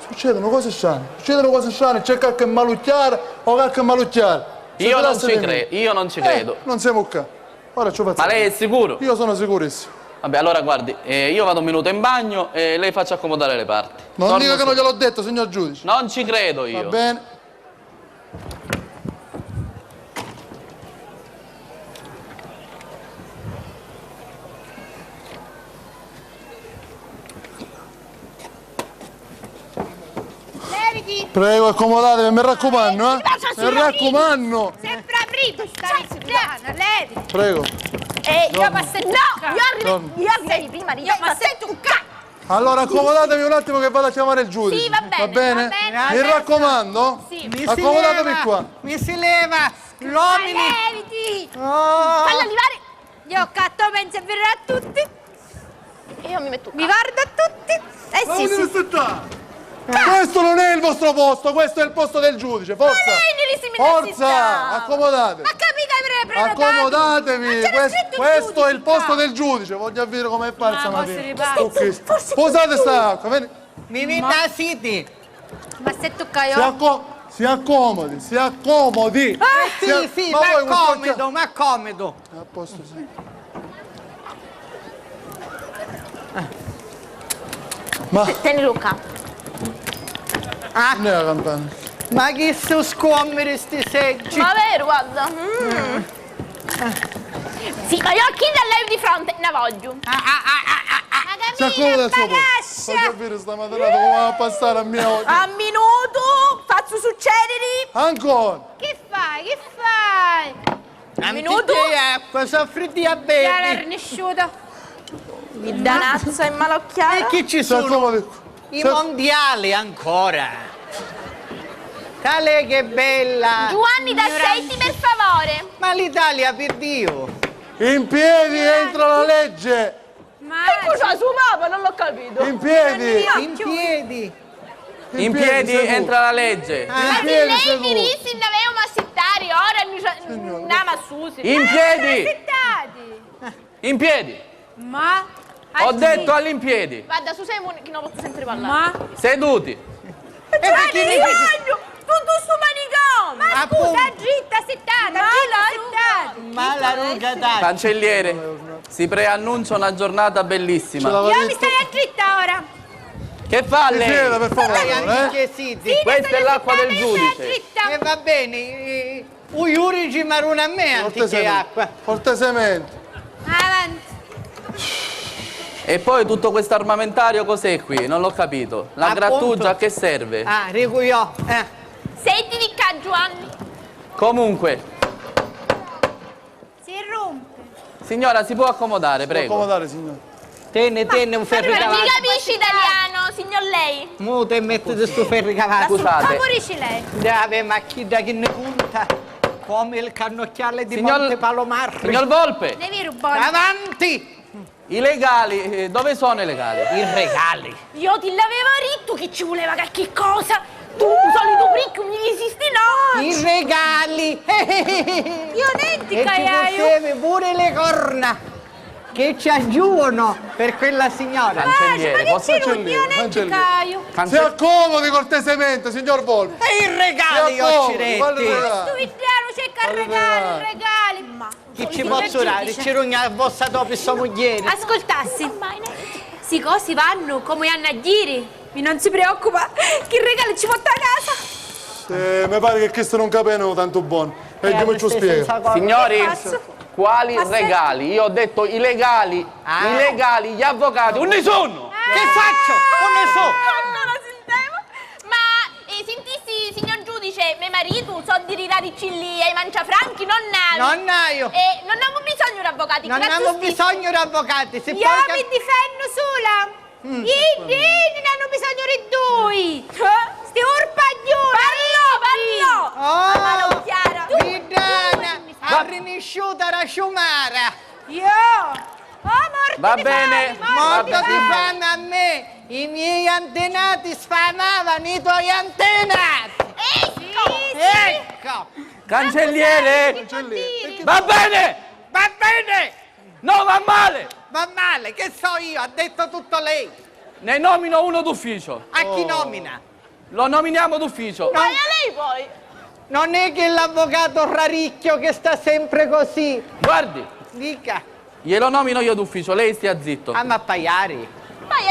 Succedono cose strane. C'è qualche malucchiare o qualche malucchiare. Io non ci credo. Non siamo qua. Ora ci faccio. Ma lei è sicuro? Io sono sicurissimo. Vabbè, allora guardi, io vado un minuto in bagno e lei faccia accomodare le parti. Non Torno dica che su- non gliel'ho detto, signor giudice. Non ci credo Va io. bene. Leviti. Prego, accomodatevi, mi raccomando, eh. Faccia Mi raccomando. Sempre aprito, sta levi. Prego. Io passetto. No, Io arrivo prima di ma sei tu Allora accomodatevi un attimo che vado a chiamare il giudice. Sì, va bene, Va bene? va bene. Mi raccomando. Sì. Mi si Accomodatevi leva, qua. Mi si leva! L'uomini! Leviti. Oh. Falla arrivare. Io catto penso a vedere a tutti. E io mi metto qua. Mi guardo a tutti. Ma Sì, dove sì. siete qua? Questo non è il vostro posto, questo è il posto del giudice. Forza! Forza! Accomodatevi. Ma capita avrei prenotato. Accomodatevi, Ma c'era scritto questo è il giudice posto qua. del giudice. Voglio vedere com'è falsa Ma vostri mattina. pazzi. Posate sta acqua, vieni. Mi vita siti! Ma se tocca Si, io. si accomodi, si accomodi. Sì, ma voi ma questo comodo, ma comodo! A posto, sì. Ma Tenilo qua. non è la campana. Ma che so scommere sti seggi! Ma vero, guarda. Sì, ma io chi da lei di fronte ne voglio. Si accomoda al suo posto. Voglio vedere sta mattinata come va a passare a mia oggi. A minuto, faccio succedere. Ancora. Che fai? Che fai? Minuto! Acqua, soffri di Chiara diabete! arnesciuta. Danazza e malocchiata. E chi ci Si sono? accomodi qua. I mondiali ancora! Tale che bella! Giovanni, d'accetti per favore. Ma l'Italia per Dio! In piedi entra la legge. Ma Scusa, su mappa, non l'ho capito. In piedi. In piedi! In piedi seduti. entra la legge. In piedi Lei seduti. dirissi ne avevo massittari, ora andiamo a Susi. In piedi. settati. In piedi. Ma Ho detto all'impiedi. Guarda, Susi è che non posso sempre parlare. Ma Seduti. perché ne dici? Tutto sto manicomio. Ma Appunto. scusa, dritta, settata, dritta, Ma la ruga dai! Cancelliere, si preannuncia una giornata bellissima. l'aveva Io mi detto. stai a dritta ora. Che fa Si sieda, lei? per Dai, favore, amiche siti! Questa è l'acqua del giudice. Dritta. E va bene, un giudice maruna a me anziché Cortesemente. acqua! Cortesemente. Avanti. E poi tutto questo armamentario cos'è qui? Non l'ho capito. La Appunto. grattugia a che serve? Ah, dico io! Senti di qua, Giovanni. Comunque, Si rompe. signora, si può accomodare, Può prego. accomodare, signore. Tenne un ferro Ma mi cavato! capisci italiano, signor lei? Muto e mettete sto ferro cavato! Scusate. Favorisci lei. Dave, ma chi da che ne punta? Come il cannocchiale di Signor- Monte Palomar! Signor Volpe, Ne vi rubare. Avanti! i legali, dove sono i legali? I regali! Io ti l'avevo detto che ci voleva qualche cosa. Tu, solito ricco, mi esisti no. I regali! Io E nentica ci io. porteve pure le corna! Che ci aggiungono per quella signora! Cancelliere, Ma posso... che ci rubi? Io Cancelliere. nentica io. Si accomodi cortesemente, signor Volpe. E i regali, Si accomodi, occiretti! guarda i regali. Tu Vittiano cerca regali. Ma Chi ci posso dare? Ci rogna la vostra dopo sua moglie! ascoltassi. Si cosi vanno come hanno a dire. Mi non si preoccupa, che il regalo ci porta a casa. Mi pare che questo non capiano tanto buono. E io mi ci spiego. Signori, quali Ma senti- regali? Io ho detto i legali, Ah. i legali, gli avvocati, un nessuno! Che faccio? Come so? Allora sentiamo. Ma sentissi, signor giudice, mio marito, so di riraricci lì ai manciafranchi, non navi. Nonnaio! E non abbiamo bisogno di avvocati. Non la abbiamo giustizia. bisogno di avvocati! Se Io poi mi difendo sola. Io non hanno bisogno di due. Sti urpaglioni. Oh! Chiara. Vidana! Arrinisciuta la sciumara! Io. Oh, morte Va di bene, fame, va Morto morte bene. di ti fame. fanno a me! I miei antenati sfamavano i tuoi antenati! Ecco! Cancelliere! Dire. Va bene! Va bene! No, va male! Va male, che so io, ha detto tutto lei! Ne nomino uno d'ufficio. A chi nomina? Lo nominiamo d'ufficio. Non, Lei poi. non è che l'avvocato raricchio che sta sempre così! Guardi, Dica! glielo nomino io d'ufficio, lei stia zitto. Ah, ma paiari!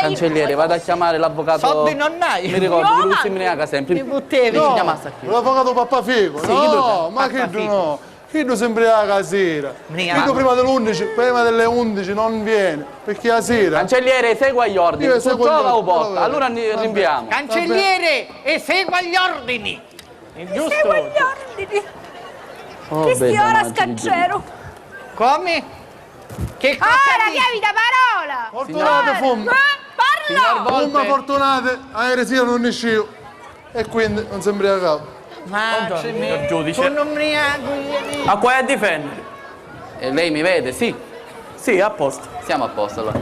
Cancelliere, vado a chiamare l'avvocato. Soldi non hai! Mi ricordo, lui si ubriaca sempre. Mi buttevi! Si chiamasse a chi? L'avvocato Pappafico. Sì, No, chi ma che no. Chi sempre la sera. Chi prima dell'11, prima delle 11 non viene. Perché la sera. Cancelliere, segua gli ordini. Io Tu seguo gli trova o ordini, porta. va Allora bene. rinviamo. Cancelliere, esegua gli ordini! Giusto. Segui gli ordini. Oh, Cristiana bella Scaccero. Come? Che cosa Ora dici? chiavi da parola! Fortunate fumma. Signor Fumma Volpe, fortunate, a eresia non ne scio. E quindi non sembra a capo. Buongiorno, signor giudice. Sono ubriaco. A qua è a difendere. e lei mi vede? Sì, Sì, a posto. siamo a posto allora.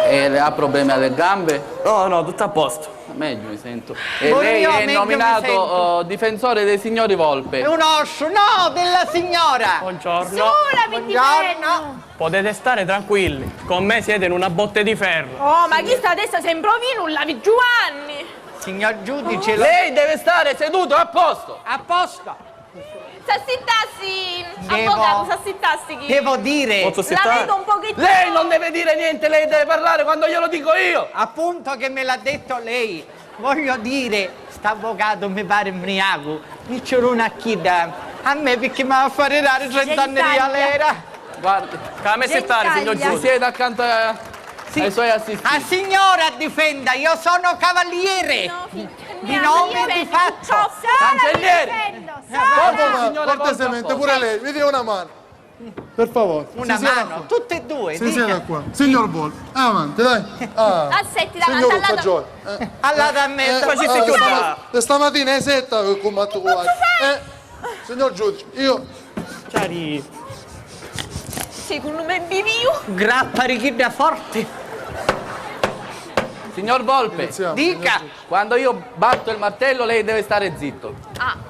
E le ha problemi alle gambe? No, no, tutto a posto. Meglio mi sento. E Pure lei io è meglio mi nominato sento. difensore dei signori Volpe. È un oscio, no, della signora. Buongiorno. Sola mi difendo! Buongiorno. Potete stare tranquilli. Con me siete in una botte di ferro. Oh, ma chi sta adesso sembra un lavi Giovanni. Signor giudice, Lei deve stare seduto a posto. a posto. Sassittassi, Devo- avvocato, sassittassi chi? Devo dire Posso La stare? vedo un pochettino. Lei non deve dire niente, lei deve parlare quando glielo dico io. appunto che me l'ha detto lei. Voglio dire, sta-avvocato mi pare ubriaco. Mi c'è una chida a me perché mi va a fare dare 30 anni di galera. Guardi, Che la messettare, signor si giudice. siede accanto ai suoi A assistenti. signora difenda, io sono cavaliere. Di nome e di fatto. Cancelliere! Ma signore cortesemente Volpe, pure lei, mi dia una mano. Per favore. Una si sieda mano, qua. tutte e due. Si dica. sieda qua. Signor Volpe, avanti, dai. Ah. Assetti Signor davanti al lato. Fagioli. Allora a me, Facessi chiudere. Stamattina è setta che combatto qua. Signor giudice, io Chiari. Secondo me bivio. grappa richida forte. Signor Volpe, iniziamo. Dica, quando io batto il martello lei deve stare zitto.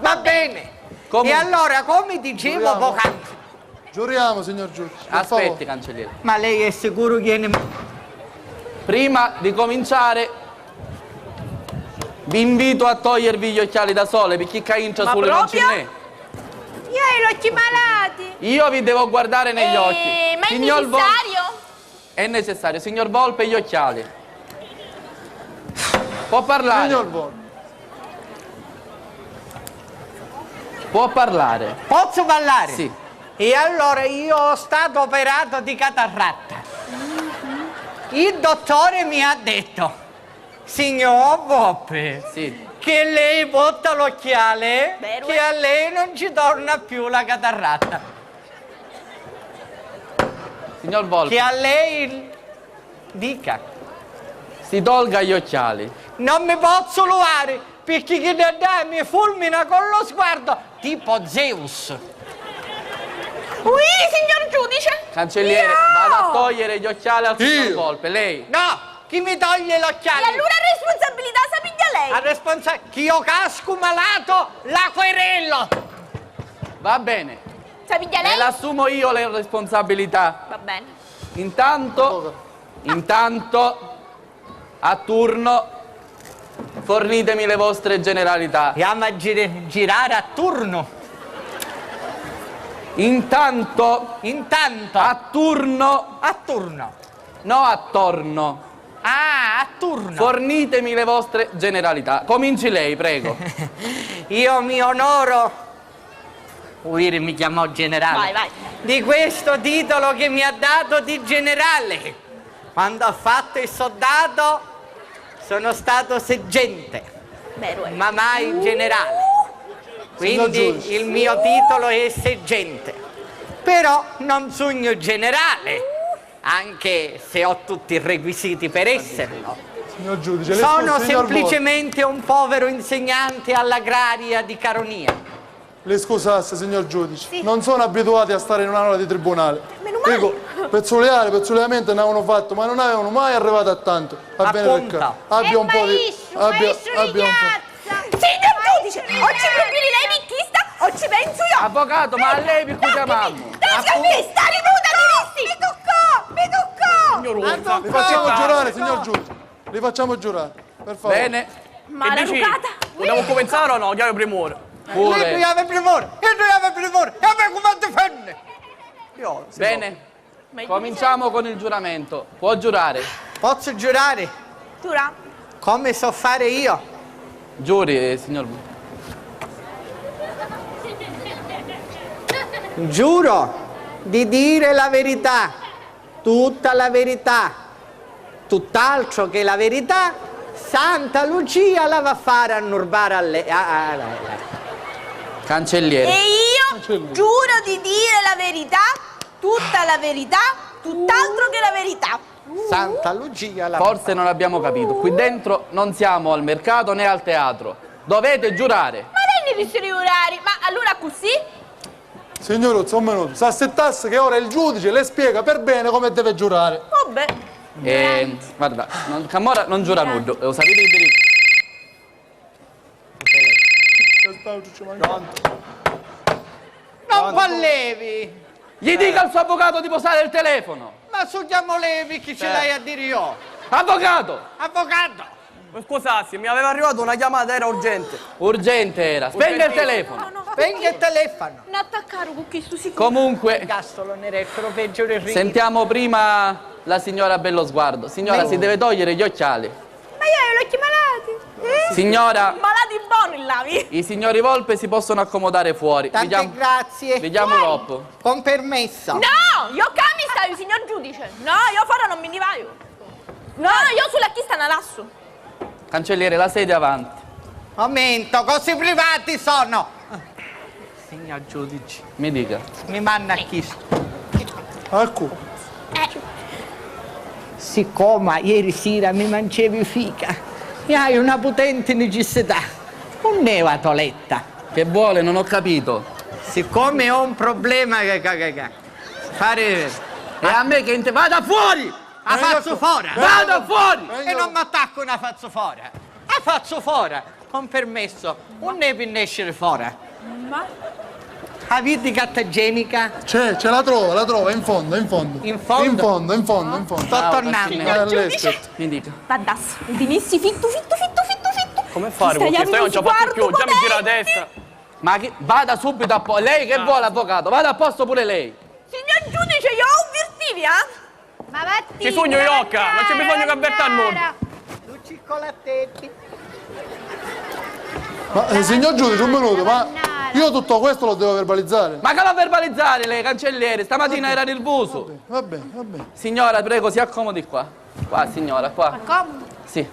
va bene. Come- E allora, come dicevo Giuriamo. poc'anzi, Giuriamo, signor giudice. Per Aspetti, favore. cancelliere. ma lei è sicuro che viene... Prima di cominciare vi invito a togliervi gli occhiali da sole perché caincia Ma sulle proprio? non Io ho gli occhi malati! Io vi devo guardare negli occhi. Ma è Signor Volpe, necessario? è necessario. Signor Volpe, gli occhiali. Può parlare. Signor Volpe. Può parlare. Posso parlare? Sì. E allora io ho stato operato di catarratta. Il dottore mi ha detto, signor Volpe, Sì. che lei porta l'occhiale, Vero, che a lei non ci torna più la catarratta. Signor Volpe, Che a lei... Dica. si tolga gli occhiali. Non mi posso levare perché chi da dà mi fulmina con lo sguardo tipo Zeus. Ui, signor giudice. Cancelliere, vada a togliere gli occhiali al signor Io? Volpe. Lei. No, chi mi toglie E l'occhiale? allora responsabilità sapiglia lei. A responsabilità, che io casco malato, la querello. Va bene. Sapiglia Me lei? l'assumo io le responsabilità. Va bene. Intanto, a turno, fornitemi le vostre generalità. Andiamo a girare a turno. Intanto, Intanto, a turno, a turno. no attorno. Ah, a turno. Fornitemi le vostre generalità. Cominci lei, prego. Io mi onoro. Uire mi chiamò generale. Vai, vai. Di questo titolo che mi ha dato di generale. Quando ho fatto il soldato sono stato seggente, Vero è. ma mai generale. Signor Quindi giudice. il mio titolo è seggente. Però non sogno generale, anche se ho tutti i requisiti per esserlo. Signor giudice, lei Sono scusi, signor Volpe. semplicemente un povero insegnante all'agraria di Caronia. Le scusasse, signor giudice, non sono abituati a stare in un'aula di tribunale. Meno male. Dico, pezzuleamente ne avevano fatto, ma non avevano mai arrivato a tanto. Va bene Appunto. per caso. Abbia un po' di... maestro di abbia un po'. piazza! Signor giudice, o ci prendili lei picchista o ci penso io. Avvocato, ma a lei per cui chiamammo? Picchista, rimuta di mi toccò. Signor Urza. Li facciamo giurare, signor giudice. Li facciamo giurare, per favore. Bene, Ma la rucata. Vogliamo cominciare o no? Chiave primore. Lei pure. aveva primore, e lui aveva primore, e a me come difende? Bene, cominciamo con il giuramento. Può giurare. Posso giurare Giura. come so fare io? Giuri, signor. Giuro di dire la verità, tutta la verità, tutt'altro che la verità, Santa Lucia la va a fare a nurbare a lei. Cancelliere. E io giuro di dire la verità, tutta la verità, tutt'altro che la verità. Santa Lucia la Forse non abbiamo capito. Qui dentro non siamo al mercato né al teatro. Dovete giurare. Ma lei ne disse giurare, ma allora così? Signoruzzo, un minuto. Sa settasse che ora il giudice le spiega per bene come deve giurare. Vabbè. Guarda, Camorra non giura nulla. Lo sapete che vi Non pallevi! Gli dica al suo avvocato di posare il telefono. Ma su chiamo levi, chi ce l'hai a dire io? Avvocato! Avvocato! Scusassi, mi aveva arrivato una chiamata, era urgente. Urgente era. Spenga il telefono. Spenga il telefono! Non attaccare con questo sicuro. Comunque, Castolo nerettero, peggio del rio. sentiamo prima la signora Bello Sguardo. Signora, si deve togliere gli occhiali. Ma io ho gli occhi malati. Signora, Malati buoni là, i signori Volpe si possono accomodare fuori. Tante grazie. Vediamo Roppo. Con permesso. No, io cami stai, signor giudice. No, io fora non mi ne vaio. No, io sulla chi sta nalasso. Cancelliere, la sede avanti. Momento, così privati sono. Signor giudice, Mi dica. mi manna chi? Ecco. Siccome ieri sera mi mangiavi fica e hai una potente necessità, un nevatoletta. Che vuole? Non ho capito. Siccome ho un problema che fare... E a me che vada fuori! La faccio fuori! Vada fuori! E non mi attacco una faccio fuori! La faccio fuori! Con permesso, un ne pinnescere fuori! Ma? Avete carta igienica? Ce la trova, in fondo, in fondo. In fondo? In fondo. Sto tornando! Aspetta. Mi dica. Vaddas, dinissi fitto. Come fare? Stai Perché stai non ci ho fatto più, sguardo già mi gira a potente. destra. Ma che... vada subito a posto. Lei che vuole, avvocato? Vada a posto pure lei. Signor giudice, io ho avvertivi, Ma vatti! Ti sogno io, Occa, non c'è bisogno che avverta a nulla. Tu ciccolattetti! Ma signor giudice, un minuto, ma io tutto questo lo devo verbalizzare. Ma che lo verbalizzare lei, cancelliere? Stamattina era nervoso. Va bene. Signora, prego, si accomodi qua. Qua, signora, qua. Comodo. Sì.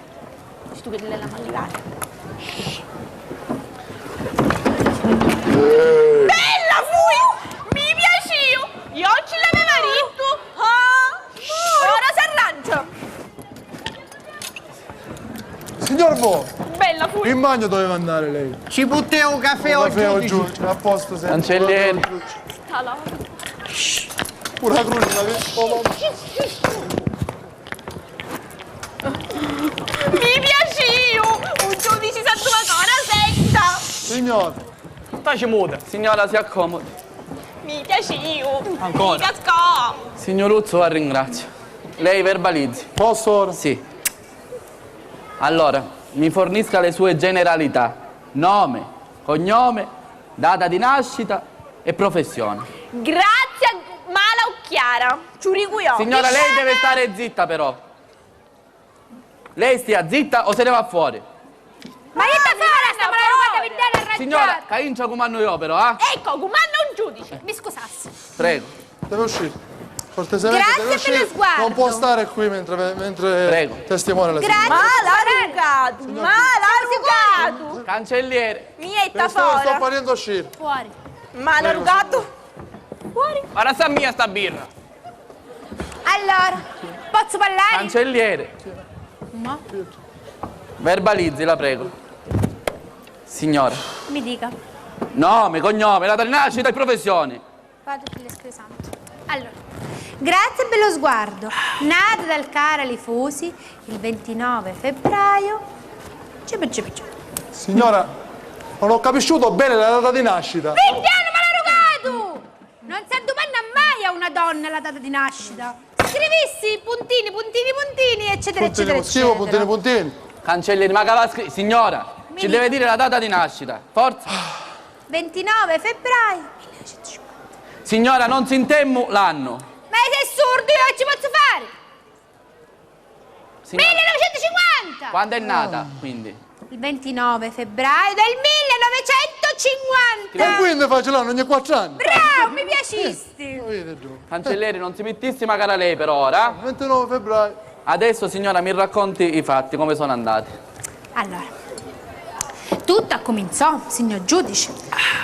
Tu che lei la mallivare. Bella fui! Mi piaciu! Io oggi l'aveva ritto! Ora si arrangia! Signor Vo, Bella fui! in bagno doveva andare lei. Ci butti un caffè o Caffè o giudice? giudice, a posto sempre. Cancelliere. Pure la croce, ma che... Oh, mamma. Mi piaciu! Un giudice sa tua cosa senta! Signore, Taci muta. Signora, si accomodi. Mi piaciu! Ancora? Mi cascò! Signor Uzzo, la ringrazio. Lei verbalizzi. posso ora? Sì. Allora, mi fornisca le sue generalità. Nome, cognome, data di nascita e professione. Grazie a Mala o Chiara! Ciuricuio! Signora, lei deve stare zitta però. Lei stia zitta o se ne va fuori. Ma che sta fuori sta malarugata per dare arrangiata? Signora, caincia come hanno io però, Ecco, comanda un giudice! Mi scusassi. Prego, Deve uscire. Cortesemente Grazie deve per lo uscire. sguardo. Non può stare qui mentre Prego. testimonia la signora. Grazie. Malarugato! cancelliere. Mietta Sto fora! facendo uscire. Fuori. Malarugato! Fuori! Ora sa mia sta birra. Allora, posso parlare? Cancelliere. Verbalizzi, la prego. Signora, Mi dica. nome, cognome, data di nascita e professione. Vado per l'escresanto. Allora, grazie per lo sguardo. Nata dal Carali Fusi il 29 febbraio. Signora, non ho capisciuto bene la data di nascita. Vediano malarugato! Non si domanda mai a una donna la data di nascita. Scrivissi puntini, eccetera, eccetera, Scrivo eccetera. puntini. Cancelliere, ma che va scritto? Signora, ci deve dire la data di nascita. Forza. 29 febbraio 1950. Signora, non si intemmu l'anno. Ma sei sordo, io che ci posso fare? Signora, 1950! quando è nata, quindi? Il 29 febbraio del 1950! E quindi faccio l'anno ogni 4 anni. Bravo, mi piacisti! Avete ragione. Cancelliere, non si mettissima cara lei per ora. 29 febbraio. Adesso, signora, mi racconti i fatti, come sono andati. Allora, tutto cominciò, signor giudice,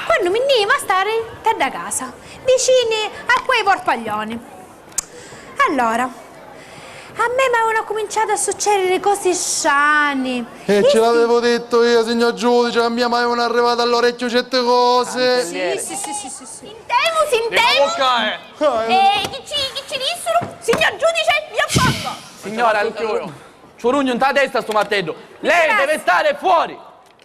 quando mi veniva a stare da casa, vicini a quei porpaglioni. Allora, a me mi avevano cominciato a succedere cose strane. E ce l'avevo detto io, signor giudice, che a mia mi avevano arrivato all'orecchio certe cose. Sì. Sintemo. Chi ci dissero? Signor giudice, mi affanno. Signora, ci rugno in ta testa sto martello. Lei deve stare fuori.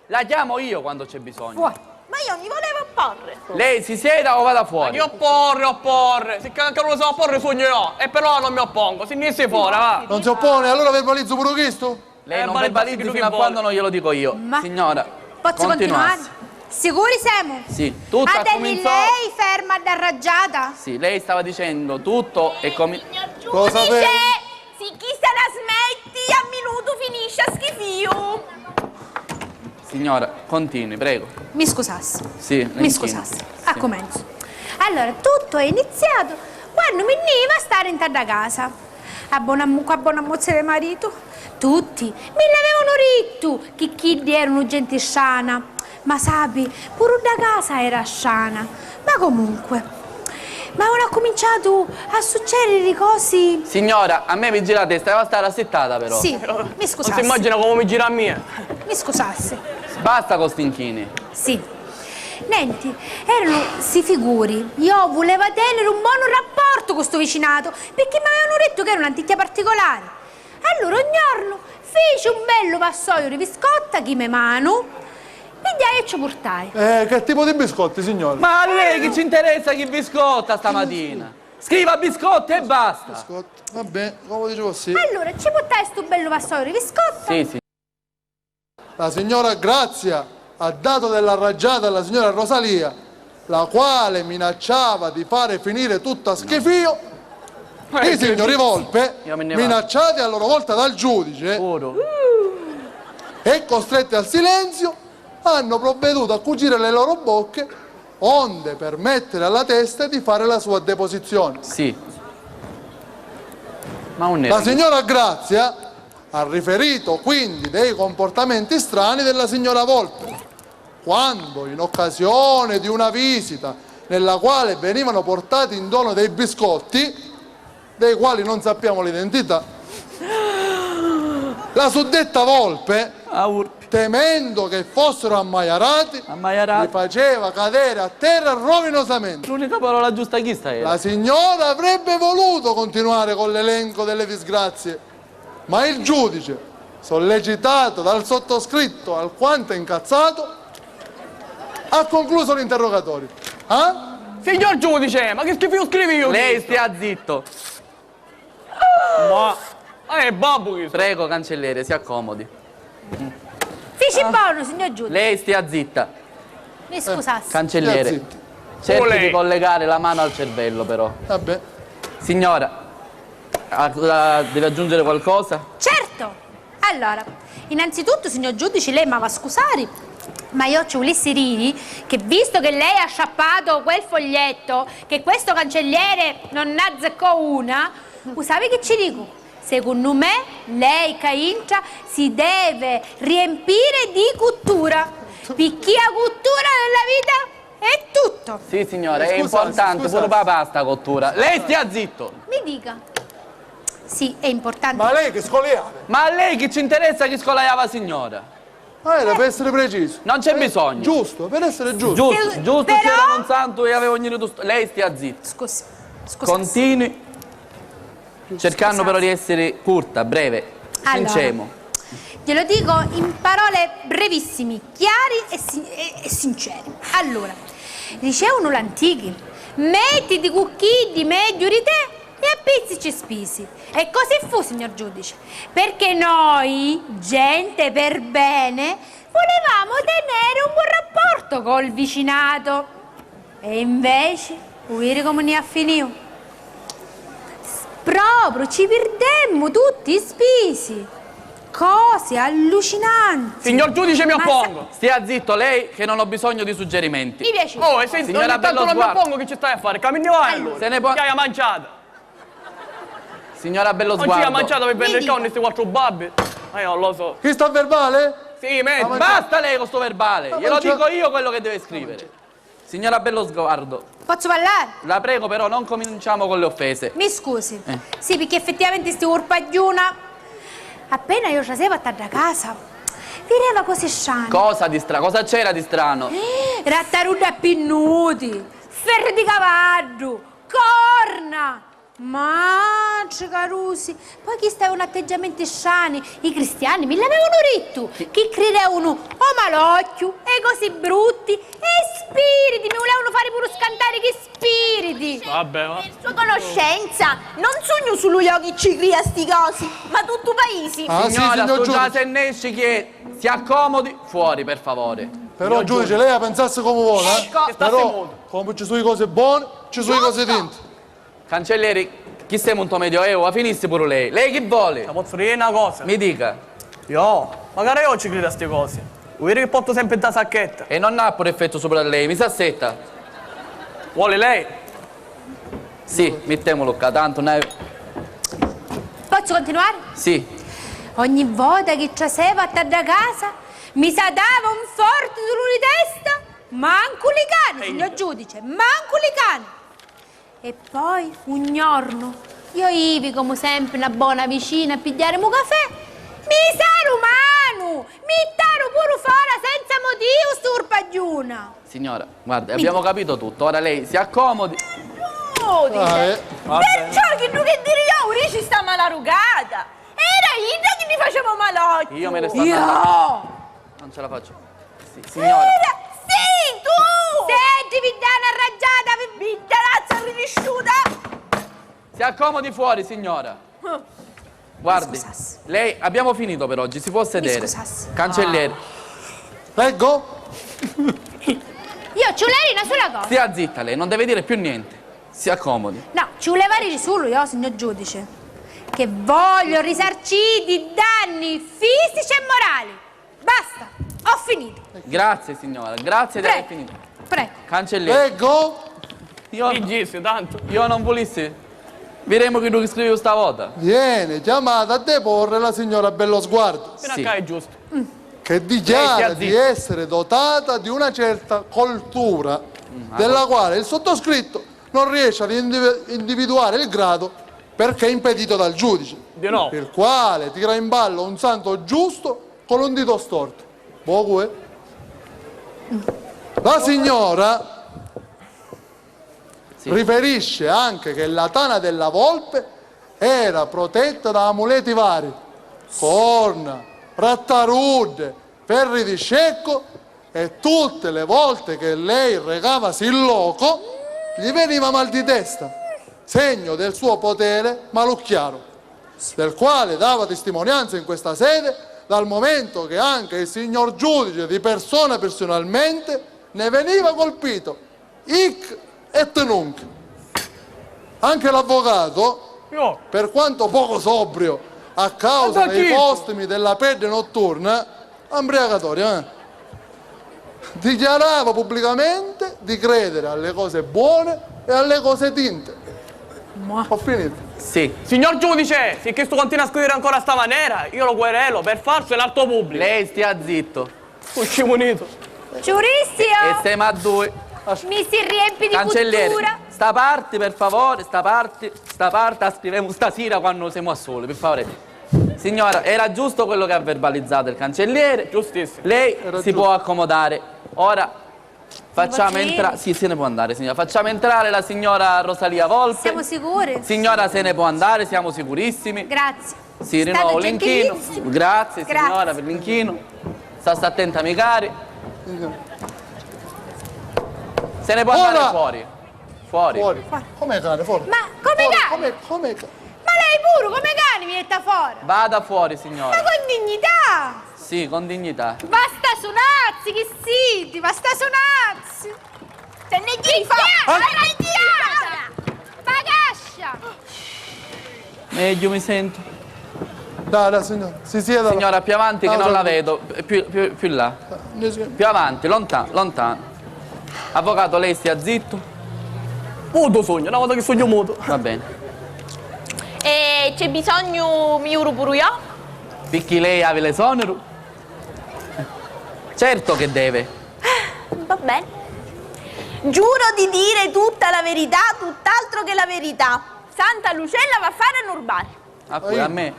La chiamo io quando c'è bisogno. Fuori. Ma io mi volevo opporre. Lei si sieda o vada fuori. Io opporre. Se anche non lo so opporre, sognerò. E però non mi oppongo. Se ne sei fuori, va. Non si oppone, allora verbalizzo pure questo? Lei non vale verbalizzi il fino a che quando vuole. non glielo dico io. Ma- Signora, Posso continuare? Sicuri siamo? Sì, tutto Ademi cominciò... lei ferma da raggiata? Sì, lei stava dicendo tutto e come... Cosa Giudice, per... sì, chi se la smetti, a minuto finisce a schifio. Signora, continui, prego. Mi scusassi. Sì, Mi inchini. scusassi. Sì. Comincio. Allora, tutto è iniziato quando mi veniva a stare in da casa. A buona mozza di marito. Tutti me l'avevano detto che chi erano gente sana. Ma sapi, pure da casa era sana. Ma comunque, ma ora cominciato a succedere cose... Signora, a me mi gira la testa, deve stare assettata però. Sì, mi Non si scusassi. immagina come mi gira a mia. Mi scusassi. Basta con stinchini. Sì. Niente, si figuri, io volevo tenere un buon rapporto con questo vicinato perché mi avevano detto che era un'anticchia particolare. Allora ogni giorno fece un bello vassoio di biscotta che mi mano e ci portai. Che tipo di biscotti, signore? Ma a lei che ci interessa chi biscotta stamattina? Scriva biscotti e basta. Biscotti, vabbè, come dicevo sì. Allora ci portai questo bello vassoio di biscotta. Sì. La signora Grazia ha dato della raggiata alla signora Rosalia, la quale minacciava di fare finire tutto a schifio. I signori Volpe, Io me ne vado. minacciati a loro volta dal giudice Puro. e costretti al silenzio, hanno provveduto a cucire le loro bocche, onde permettere alla testa di fare la sua deposizione. Sì. Ma un La nero. signora Grazia ha riferito quindi dei comportamenti strani della signora Volpe, quando in occasione di una visita nella quale venivano portati in dono dei biscotti, dei quali non sappiamo l'identità, la suddetta Volpe, temendo che fossero ammaiarati, li faceva cadere a terra rovinosamente. L'unica parola giusta chi sta era? La signora avrebbe voluto continuare con l'elenco delle disgrazie, ma il giudice, sollecitato dal sottoscritto alquanto incazzato, ha concluso l'interrogatorio. Signor giudice, ma che schifo scrivi io? Lei stia zitto. Ma... babbo che Prego, cancelliere, si accomodi. Fici buono, signor giudice. Lei stia zitta. Mi scusassi. Cancelliere. Zitti. Cerchi Olè. di collegare la mano al cervello però. Vabbè. Signora, deve aggiungere qualcosa? Certo! Allora, innanzitutto, signor giudice, lei mi va a scusare, ma io ci volessi dire che visto che lei ha sciappato quel foglietto, che questo cancelliere non ne azzeccò una, sape che ci dico? Secondo me, lei, Caintra, si deve riempire di cultura. Perché la cultura nella vita è tutto. Sì, signora, è Scusate, importante, scusate. pure per la pasta cottura. Lei stia zitto. Mi dica. Sì, è importante. Ma lei che scoliate? Ma a lei che ci interessa chi scolaiava signora? Era per essere preciso. Non c'è bisogno. Giusto, per essere giusto. Giusto, Però- c'era un santo e avevo ognuno tu. Lei stia zitto. Scusi. Continui. Cercando però di essere curta, breve, Allora. sincero. Glielo dico in parole brevissime, chiari e sincere. Allora, dicevano gli antichi, mettiti cucchini meglio di te e appizzici spisi. E così fu, signor giudice, perché noi, gente per bene, volevamo tenere un buon rapporto col vicinato. E invece, vedete come ne ha finito? Proprio ci perdemmo tutti spisi. Cose allucinanti. Signor giudice, mi Ma oppongo. Stia zitto lei che non ho bisogno di suggerimenti. Mi piace. Oh, e se ogni Signora tanto Bello non mi Sguardo. oppongo, che ci stai a fare? Cammini vai allora. Se ne può- Che hai mangiato? Signora bello Non ci ha sguardo. mangiato per prendere il cavolo questi 4 babbi? Io non lo so. Chi sta a verbale? Sì, metti. Basta lei con sto verbale. Glielo mangiato. dico io quello che deve scrivere. Signora bello sguardo, Posso parlare? la prego però non cominciamo con le offese. Mi scusi. Sì, perché effettivamente sti urpagliuna, appena io scesevo a tarda casa, vireva così strano. Cosa di strano? Cosa c'era di strano? Rattarudi a pinnuti, ferri di cavallo, corna. Manci carusi, poi chi stava un atteggiamento strani, i cristiani mi l'avevano detto, chi credevano o malocchio e così brutti e spiriti, mi volevano fare pure scantare che spiriti. Vabbè, va. Per sua conoscenza, non sogno solo io che ci crea sti cosi, ma tutto paesi. Ah sì, Signora, signor tu già giudice. se ne esci che si accomodi fuori per favore. Però giudice, lei la pensasse come vuole, eh? Che sta Però, seduto. come ci sono le cose buone, ci sono le cose tinte. Cancellieri, chi sei molto medioevo? Finissi pure lei. Lei chi vuole? La posso dire una cosa? Mi dica. Io, magari io ci credo a queste cose. Vuoi dire che porto sempre in ta sacchetta? E non ha pure effetto sopra lei, mi sa setta. Vuole lei? Sì, mettiamolo qua, tanto ne... Posso continuare? Sì. Ogni volta che scesevo a tarda casa, mi sa dava un forte dolore di testa, manco li cani, signor giudice, manco li cani. E poi, un giorno, io ivi come sempre una buona vicina a pigliare un caffè, mi sa umano, mi taro pure fuori senza motivo st'urpagliuna. Signora, guardi, abbiamo capito tutto. Ora lei si accomodi. Oh, dice. Vabbè. Perciò che tu che dire io, Urici sta malarugata. Era Ida che mi facevo malocchio. Io me ne sto andando. Non ce la faccio. Sì, signora. Sì, tu! Senti, Viddana arraggiata, Vittalazza rivisciuta! Si accomodi fuori, signora. Guardi, scusassi. lei abbiamo finito per oggi, si può sedere. scusassi. Cancelliere, Leggo? io ci volevo una sola cosa. stia zitta lei, non deve dire più niente. Si accomodi. No, ci volevo dire solo io, signor giudice, che voglio risarcire i danni fisici e morali. Basta, ho finito. Grazie signora, grazie di aver Prego, finito. prego. Cancelliere, Leggo? Fingisi, tanto. io non volissi. Vedremo chi lui scrive stavolta. Viene chiamata a deporre la signora Bello Sguardo, Fino Sì. a qua è giusto. che dichiara Lei di stia essere dotata di una certa cultura, della quale il sottoscritto non riesce ad individuare il grado perché è impedito dal giudice, Di no. il quale tira in ballo un santo giusto con un dito storto. Bogue. La signora riferisce anche che la tana della volpe era protetta da amuleti vari, corna, rattarudde, ferri di scecco, e tutte le volte che lei recavasi il loco gli veniva mal di testa, segno del suo potere malucchiaro, del quale dava testimonianza in questa sede, dal momento che anche il signor giudice di persona personalmente ne veniva colpito, hic et nunc. Anche l'avvocato, Io. per quanto poco sobrio a causa Anda dei zitto. postumi della pelle notturna, ambriacatoria, dichiarava pubblicamente di credere alle cose buone e alle cose tinte. Ho finito. Sì. Signor giudice, se questo continua a scrivere ancora a sta maniera, io lo querelo per falso in atto pubblico. Lei stia zitto. Usciamo unito. E Giurissimo, stiamo a due. mi si riempie di Cancelliere, cultura. sta parte per favore, sta parte la scriviamo stasera quando siamo a sole, per favore. Signora, era giusto quello che ha verbalizzato il cancelliere. Giustissimo. Lei Era si giusto. può accomodare. Ora facciamo Facile. entrare. Sì, se ne può andare, signora. Facciamo entrare la signora Rosalia Volpe. Siamo sicuri? Signora, se ne può andare, siamo sicurissimi. Grazie. Sì, State rinnovo l'inchino. gentilissimi. Grazie, signora, Grazie. per l'inchino. Sta attenta, miei cari. Se ne può andare Ora! fuori. Fuori. Fuori. Come cane, fuori. Ma come Fuori, cani? come Ma lei pure come cani mi metta fuori? Vada fuori, Ma signora. con dignità! Sì, con dignità. Basta sonazzi, che siti, basta sonazzi! Se ne chi fa? Arrabbiata! Bagascia! Meglio mi sento. Dai, signora, si sieda. Signora, più avanti che No, non la no. vedo. Più là. Più avanti, lontano, lontano. Avvocato, lei stia zitto. Muto sogno, una volta che sogno muto. Va bene. E c'è bisogno miuru pure io? Picchi lei ave le sonero? Certo che deve. Va bene. Giuro di dire tutta la verità, tutt'altro che la verità. Santa Lucella va a fare un urbare. A cui a me.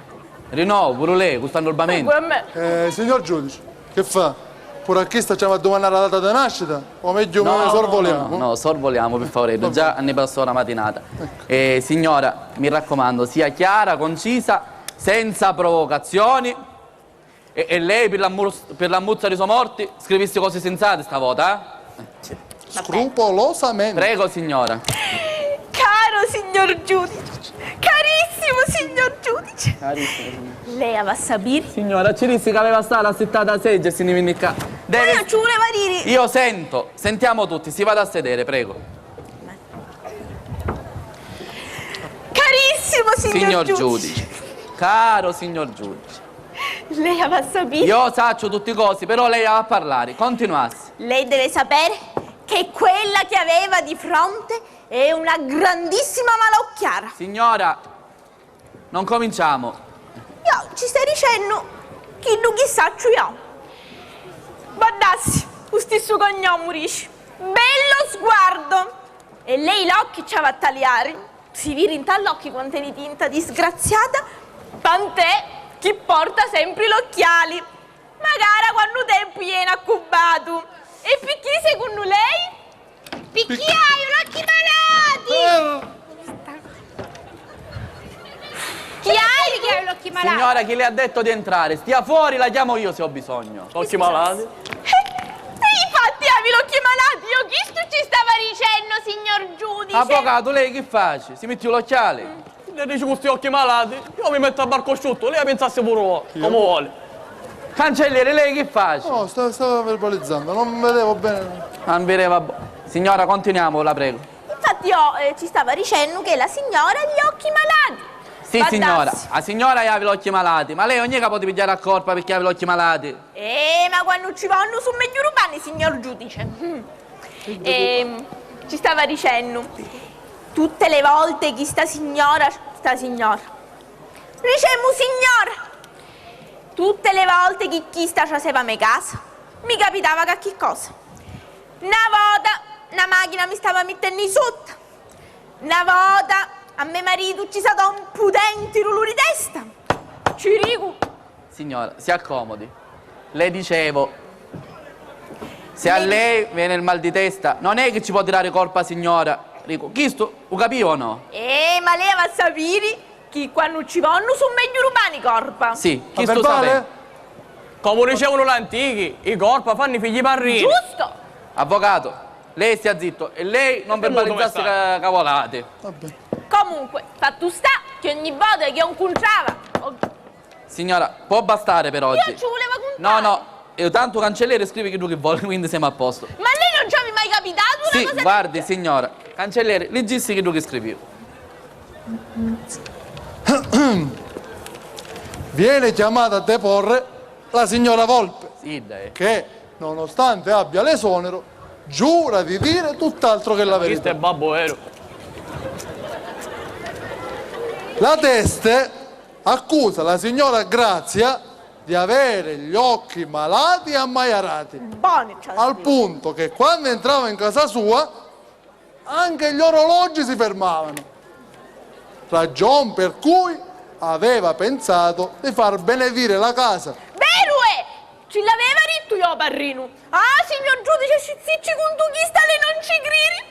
Rinnovo, pure lei, questo annurbamento. Pure a me. Signor giudice, che fa? Pure a chi stiamo a domandare la data di nascita? O meglio, noi sorvoliamo? No, sorvoliamo per favore, già ne passò la mattinata. Signora, mi raccomando, sia chiara, concisa, senza provocazioni. E lei per la muzza dei suoi morti scrivesse cose sensate stavolta, eh? Scrupolosamente. Prego, signora. Caro signor giudice, carissimo signor giudice, lei va a sapere? Signora, ci disse che aveva stata assettata a seggia e se ne viene qua. Ma io ci volevo dire. Io sentiamo tutti, si vada a sedere, prego. Carissimo signor giudice. Caro signor giudice. Lei va a sapere? Io saccio tutti i cosi, però lei va a parlare, continuassi. Lei deve sapere che quella che aveva di fronte è una grandissima malocchiara. Signora, non cominciamo. Io ci stai dicendo che tu chissà io. Guardassi, lo stesso cognome dice. Bello sguardo. E lei l'occhio ci va a tagliare. Si vira in tall'occhi quante di tinta disgraziata. Tant'è che porta sempre gli occhiali. Magari quando tempo viene accubato. E perché secondo lei? Perché hai gli occhi malati? Chi hai che hai gli occhi malati? Signora, chi le ha detto di entrare? Stia fuori, la chiamo io se ho bisogno. Occhi malati. Infatti avevi gli occhi malati. Io chi stu ci stava dicendo, signor giudice? Avvocato, lei che face? Si mette l'occhiale? Le dici questi occhi malati? Io mi metto a barco asciutto, lei pensasse pure voi, come vuole. Cancelliere, lei che face? No, stavo verbalizzando, non vedevo bene. Non vedeva. Signora, continuiamo, la prego. Infatti io ci stava dicendo che la signora ha gli occhi malati. Sì, Guardassi. signora, la signora aveva gli occhi malati, ma lei ogni capo di pigliare a colpa perché aveva gli occhi malati. Ma quando ci vanno su meglio urbani, signor giudice. Ci stava dicendo, tutte le volte che sta signora, diciamo signora, tutte le volte che chi sta faceva a me casa, mi capitava che cosa? Una volta una macchina mi stava mettendo in sotto, una volta a mio marito ci stava un pudente rullo di testa. Ci dico. Signora, si accomodi. Le dicevo, se a lei viene il mal di testa, non è che ci può tirare colpa, signora. Dico, chi sto? Lo capivo o no? Ma lei va a sapere che quando ci vanno sono meglio urbani corpa. Sì, chi Ma sto verbale? sapendo? Come dicevano gli antichi, i corpi fanno i figli parrini. Giusto? Avvocato, lei stia zitto e lei non È venuto verbalizzasse come cavolate. Vabbè. Comunque, fatto sta che ogni volta che io incontrava. Signora, può bastare per oggi. Io ci volevo contare. No, io tanto cancelliere scrivi che tu che vuole, quindi siamo a posto. Ma lei non ci avevi mai capitato una Sì, cosa guardi, signora, cancelliere, leggissi che tu che scrivi. Viene chiamata a deporre la signora Volpe, Sì, dai. che, nonostante abbia l'esonero, giura di dire tutt'altro che la Questo è verità. babbo vero. La Teste accusa la signora Grazia di avere gli occhi malati e ammaiarati, buona, al punto che quando entrava in casa sua anche gli orologi si fermavano, ragion per cui aveva pensato di far benedire la casa. Vero è! Ce l'aveva detto io, parrino. Ah, signor giudice, zicci con tu chi sta lei non ci credi?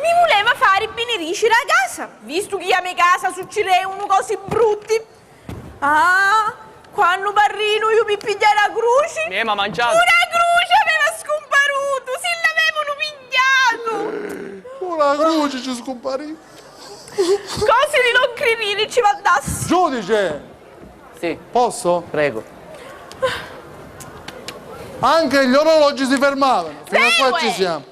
Mi voleva fare benedici la casa, visto che a mia casa succedevano cose brutti. Ah, quando parrino io mi pigliai la croce. Ma mangiato. Una croce aveva scomparuto, se l'avevano pigliato. Una croce ci scomparì. Cose di non credere ci mandassi. Giudice, Sì, posso? prego. Anche gli orologi si fermavano. Fino a qua ci Segue. siamo.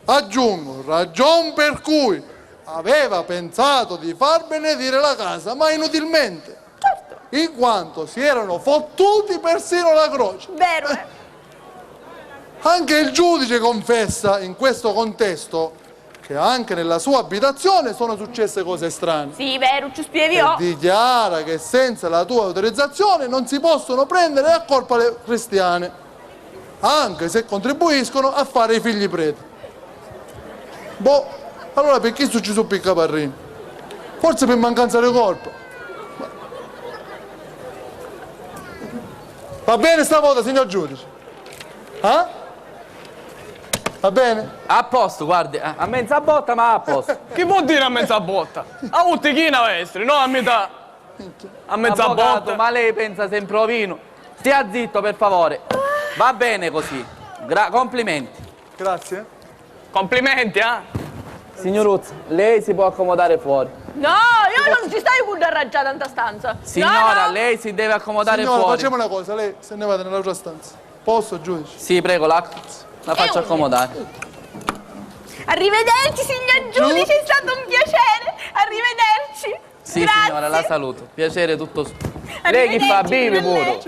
Aggiungo, ragion per cui aveva pensato di far benedire la casa, ma inutilmente. Certo. In quanto si erano fottuti persino la croce. Vero è. Anche il giudice confessa in questo contesto che anche nella sua abitazione sono successe cose strane. Sì, vero, ci spieghi E io. dichiara che senza la tua autorizzazione non si possono prendere a colpa le cristiane, anche se contribuiscono a fare i figli preti. Boh, allora perché su ci sono piccaparrini? Forse per mancanza di colpa. Va bene stavolta, signor giudice? Ah? Va bene? A posto, guardi, a mezza botta, ma a posto. Che vuol dire a mezza botta? A uttichina estri, no a metà. A mezza Avvocato, botta. ma lei pensa sempre ovino. Stia zitto, per favore. Va bene così. Complimenti. Grazie. Complimenti, eh? Signor Uzzi, lei si può accomodare fuori. No, io non ci stai con arrangiata in sta stanza. Signora, No. lei si deve accomodare Signora, fuori. facciamo una cosa, lei se ne vada nell'altra stanza. Posso, giudice? Sì, prego, la faccio accomodare. Arrivederci, signor giudice, è stato un piacere. Arrivederci. Sì, Grazie. signora, la saluto. Piacere tutto suo. Lei chi fa? Bivi pure.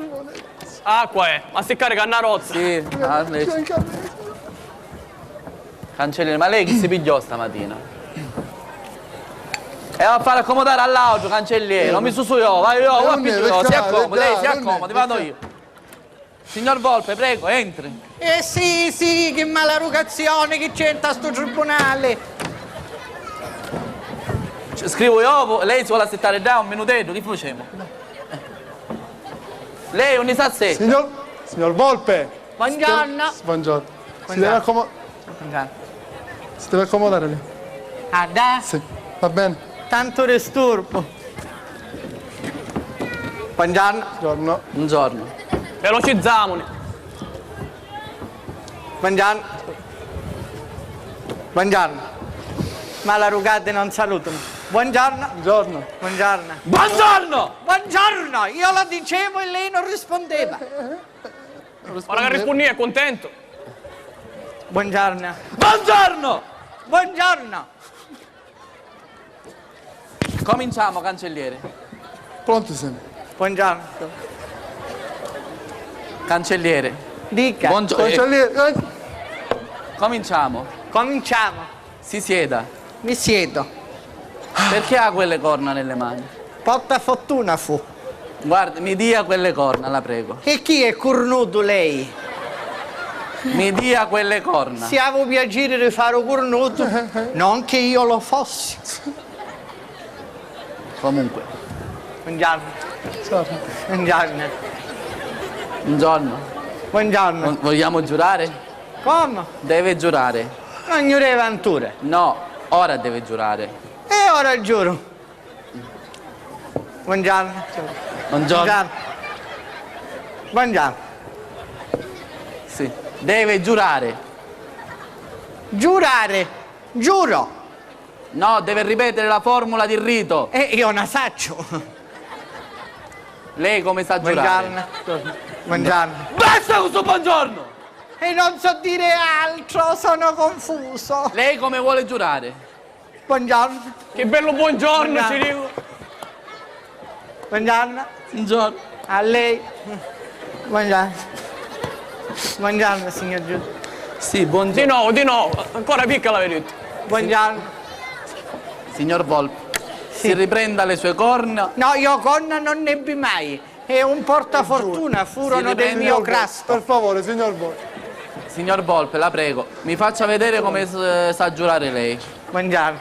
Acqua è, ma si carica una rozza. Sì, cancelliere, ma lei chi si pigliò stamattina? E va a fare accomodare all'auto, cancelliere. Non mi su io, vai io, non è, si peccato, accomodi, lei si non è, accomodi, vado io. Signor Volpe, prego, entri. Sì, che maleducazione che c'entra sto tribunale. Scrivo io, lei si vuole aspettare già un minutetto, che facciamo? Lei un disassetto. Signor Volpe. Buongiorno. Buongiorno. Si deve accomodare lei. Ah, da? Sì, va bene. Tanto disturbo. Buongiorno. Buongiorno. Buongiorno. Velocizziamoli. Buongiorno. Buongiorno. Maleducate non salutano. Buongiorno. Buongiorno. Buongiorno. Buongiorno! Buongiorno, io lo dicevo e lei non rispondeva. Ora che rispondi è contento. Buongiorno. Buongiorno! Buongiorno. Cominciamo, cancelliere. Pronto sempre. Buongiorno. Cancelliere. Dica. Buongiorno. Cancelliere. Cominciamo. Cominciamo. Si sieda. Mi siedo. Perché ha quelle corna nelle mani? Porta fortuna fu. Guardi, mi dia quelle corna, la prego. E chi è cornuto lei? Mi dia quelle corna. Se avevo piacere di fare cornuto, non che io lo fossi. Comunque. Buongiorno. Buongiorno. Buongiorno. Buongiorno. Vogliamo giurare? Come? Deve giurare. Non giure avventure. No, ora deve giurare. E ora giuro. Buongiorno. Buongiorno. Buongiorno. Buongiorno. Sì. Deve giurare. Giurare. Giuro. No, deve ripetere la formula di rito. E io la saccio. Lei come sa giurare? Buongiorno. Buongiorno. Basta questo buongiorno! E non so dire altro, sono confuso. Lei come vuole giurare? Buongiorno. Che bello buongiorno, Buongiorno. ci dico. Buongiorno. Buongiorno. A lei. Buongiorno. Buongiorno, signor giudice. Sì, buongiorno. Di nuovo, ancora piccola verità. Buongiorno. Signor Volpe, si riprenda le sue corna. No, io corna non ne ebbi mai. È un portafortuna, furono del riprende mio un crasto. Per favore, signor Volpe. Signor Volpe, la prego, mi faccia vedere come sa giurare lei. Buongiorno.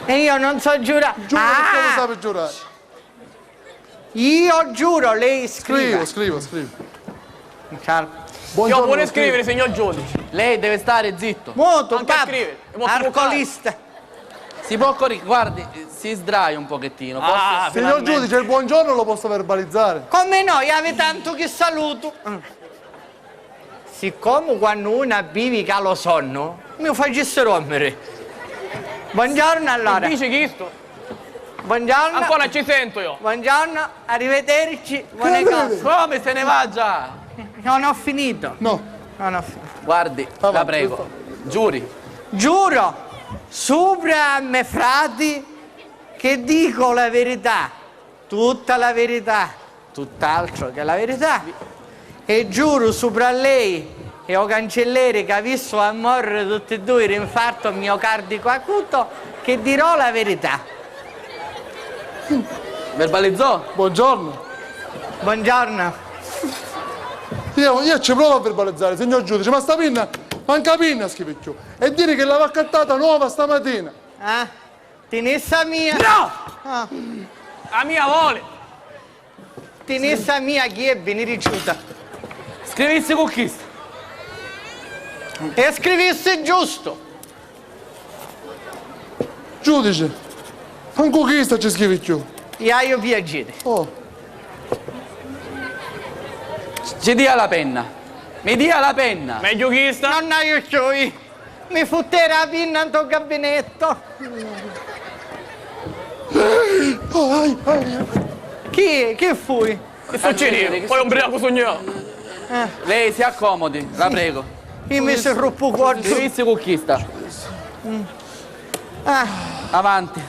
E io non so giurare. Giuro che lo sa per giurare. Io giuro, lei scrive. Scrivo. Ciao. Io pure scrivere, signor giudice. Lei deve stare zitto. Muoto, Anche a papà. scrivere. Posso Arcolista. Si può correre, guardi, si sdrai un pochettino. Ah, Signor finalmente. giudice, il buongiorno lo posso verbalizzare. Come no, ave tanto che saluto. Siccome quando uno abbivica lo sonno, mi facesse rompere. Buongiorno allora. Dice chi sto? Buongiorno. Ancora ci sento io. Buongiorno, arrivederci. Buone cose. Come se ne va già? Non ho finito. No. Non ho finito. Guardi, la prego, giuri. Giuro, sopra a me frati, che dico la verità, tutta la verità, tutt'altro che la verità. E giuro sopra a lei e o cancelliere che ha visto a morire tutti e due l'infarto miocardico acuto, che dirò la verità. Verbalizzò? Buongiorno. Buongiorno. Io ci provo a verbalizzare, signor giudice, ma sta pinna, manca pinna, schifecchio. E dire che l'aveva accattata nuova stamattina. Ah? Tinessa mia? No! Ah. La mia vuole! Tinessa mia chi è venire rifiuta? Scrivissi con chi? E scrivisse giusto. Giudice, manco chi sta ci schifecchio. Io piacere. Oh. Ci dia la penna. Mi dia la penna. Meglio chi sta? Non io c'ho. Mi futtera la pinna in tuo gabinetto. Oh, ai. Chi fui? Che succede? Poi ubriaco sogno. Lei si accomodi, la prego. Io mi sono rotto cuore. Scrivissi con chi sta. Avanti.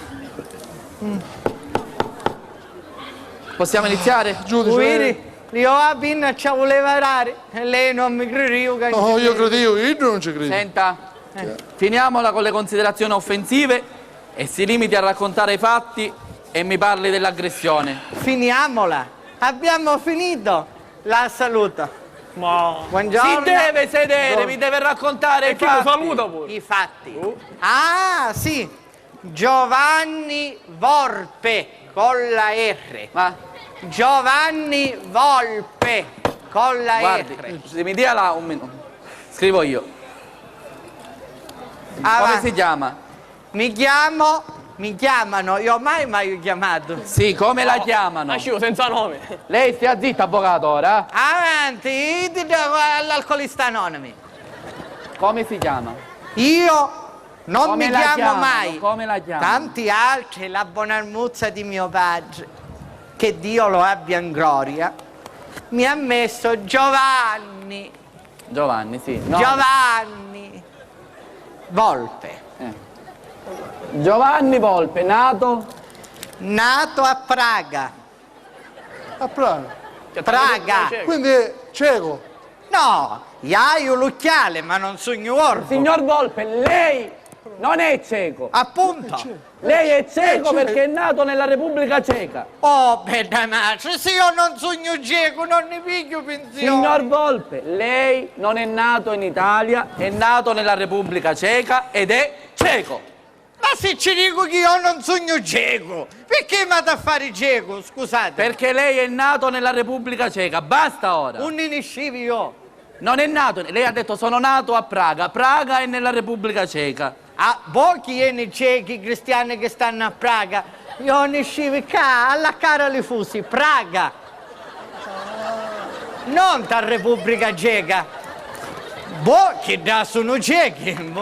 Possiamo iniziare? Giudice. Vedi? Io la pinna ci voleva dare e lei non mi credeva. No, io credevo, io non ci credo. Senta, finiamola con le considerazioni offensive e si limiti a raccontare i fatti e mi parli dell'aggressione. Finiamola. Abbiamo finito. La saluto. Ma... Buongiorno. Si deve sedere, Buon- mi deve raccontare E i chi lo fatti. saluta pure? I fatti. Ah, sì. Giovanni Volpe con la R. Ma Giovanni Volpe con la guardi, R. se mi dia là un minuto. Scrivo io. Come Avanti. si chiama? Mi chiamano, io mai chiamato. Sì, come la chiamano? Nascivo senza nome. Lei stia zitta, avvocato, ora. Avanti, dite all'alcolista anonimi. Come si chiama? Io non Come mi la chiamo chiamano? mai. Come la chiamano? Tanti altri, la bonalmuzza di mio padre, che Dio lo abbia in gloria, mi ha messo Giovanni. Giovanni, sì. No. Giovanni Volpe. Giovanni Volpe, nato? Nato a Praga. A Praga. Praga. Quindi è cieco. No, io hai un occhiale, ma non sono orbo. Signor Volpe, lei non è cieco. Appunto. Lei è cieco perché è nato nella Repubblica Ceca. Oh, bella madre, se io non sogno cieco, non ne piglio pensione. Signor Volpe, lei non è nato in Italia, è nato nella Repubblica Ceca ed è cieco. Ma se ci dico che io non sogno cieco, perché mi vado a fare cieco, scusate? Perché lei è nato nella Repubblica Ceca, basta ora. Un iniscivi io. Non è nato, lei ha detto sono nato a Praga, Praga è nella Repubblica Ceca. Ah, pochi eni ciechi cristiani che stanno a Praga. Io ne scivi qua, alla cara li fusi, Praga. Non da Repubblica Ceca. Pochi da sono ciechi.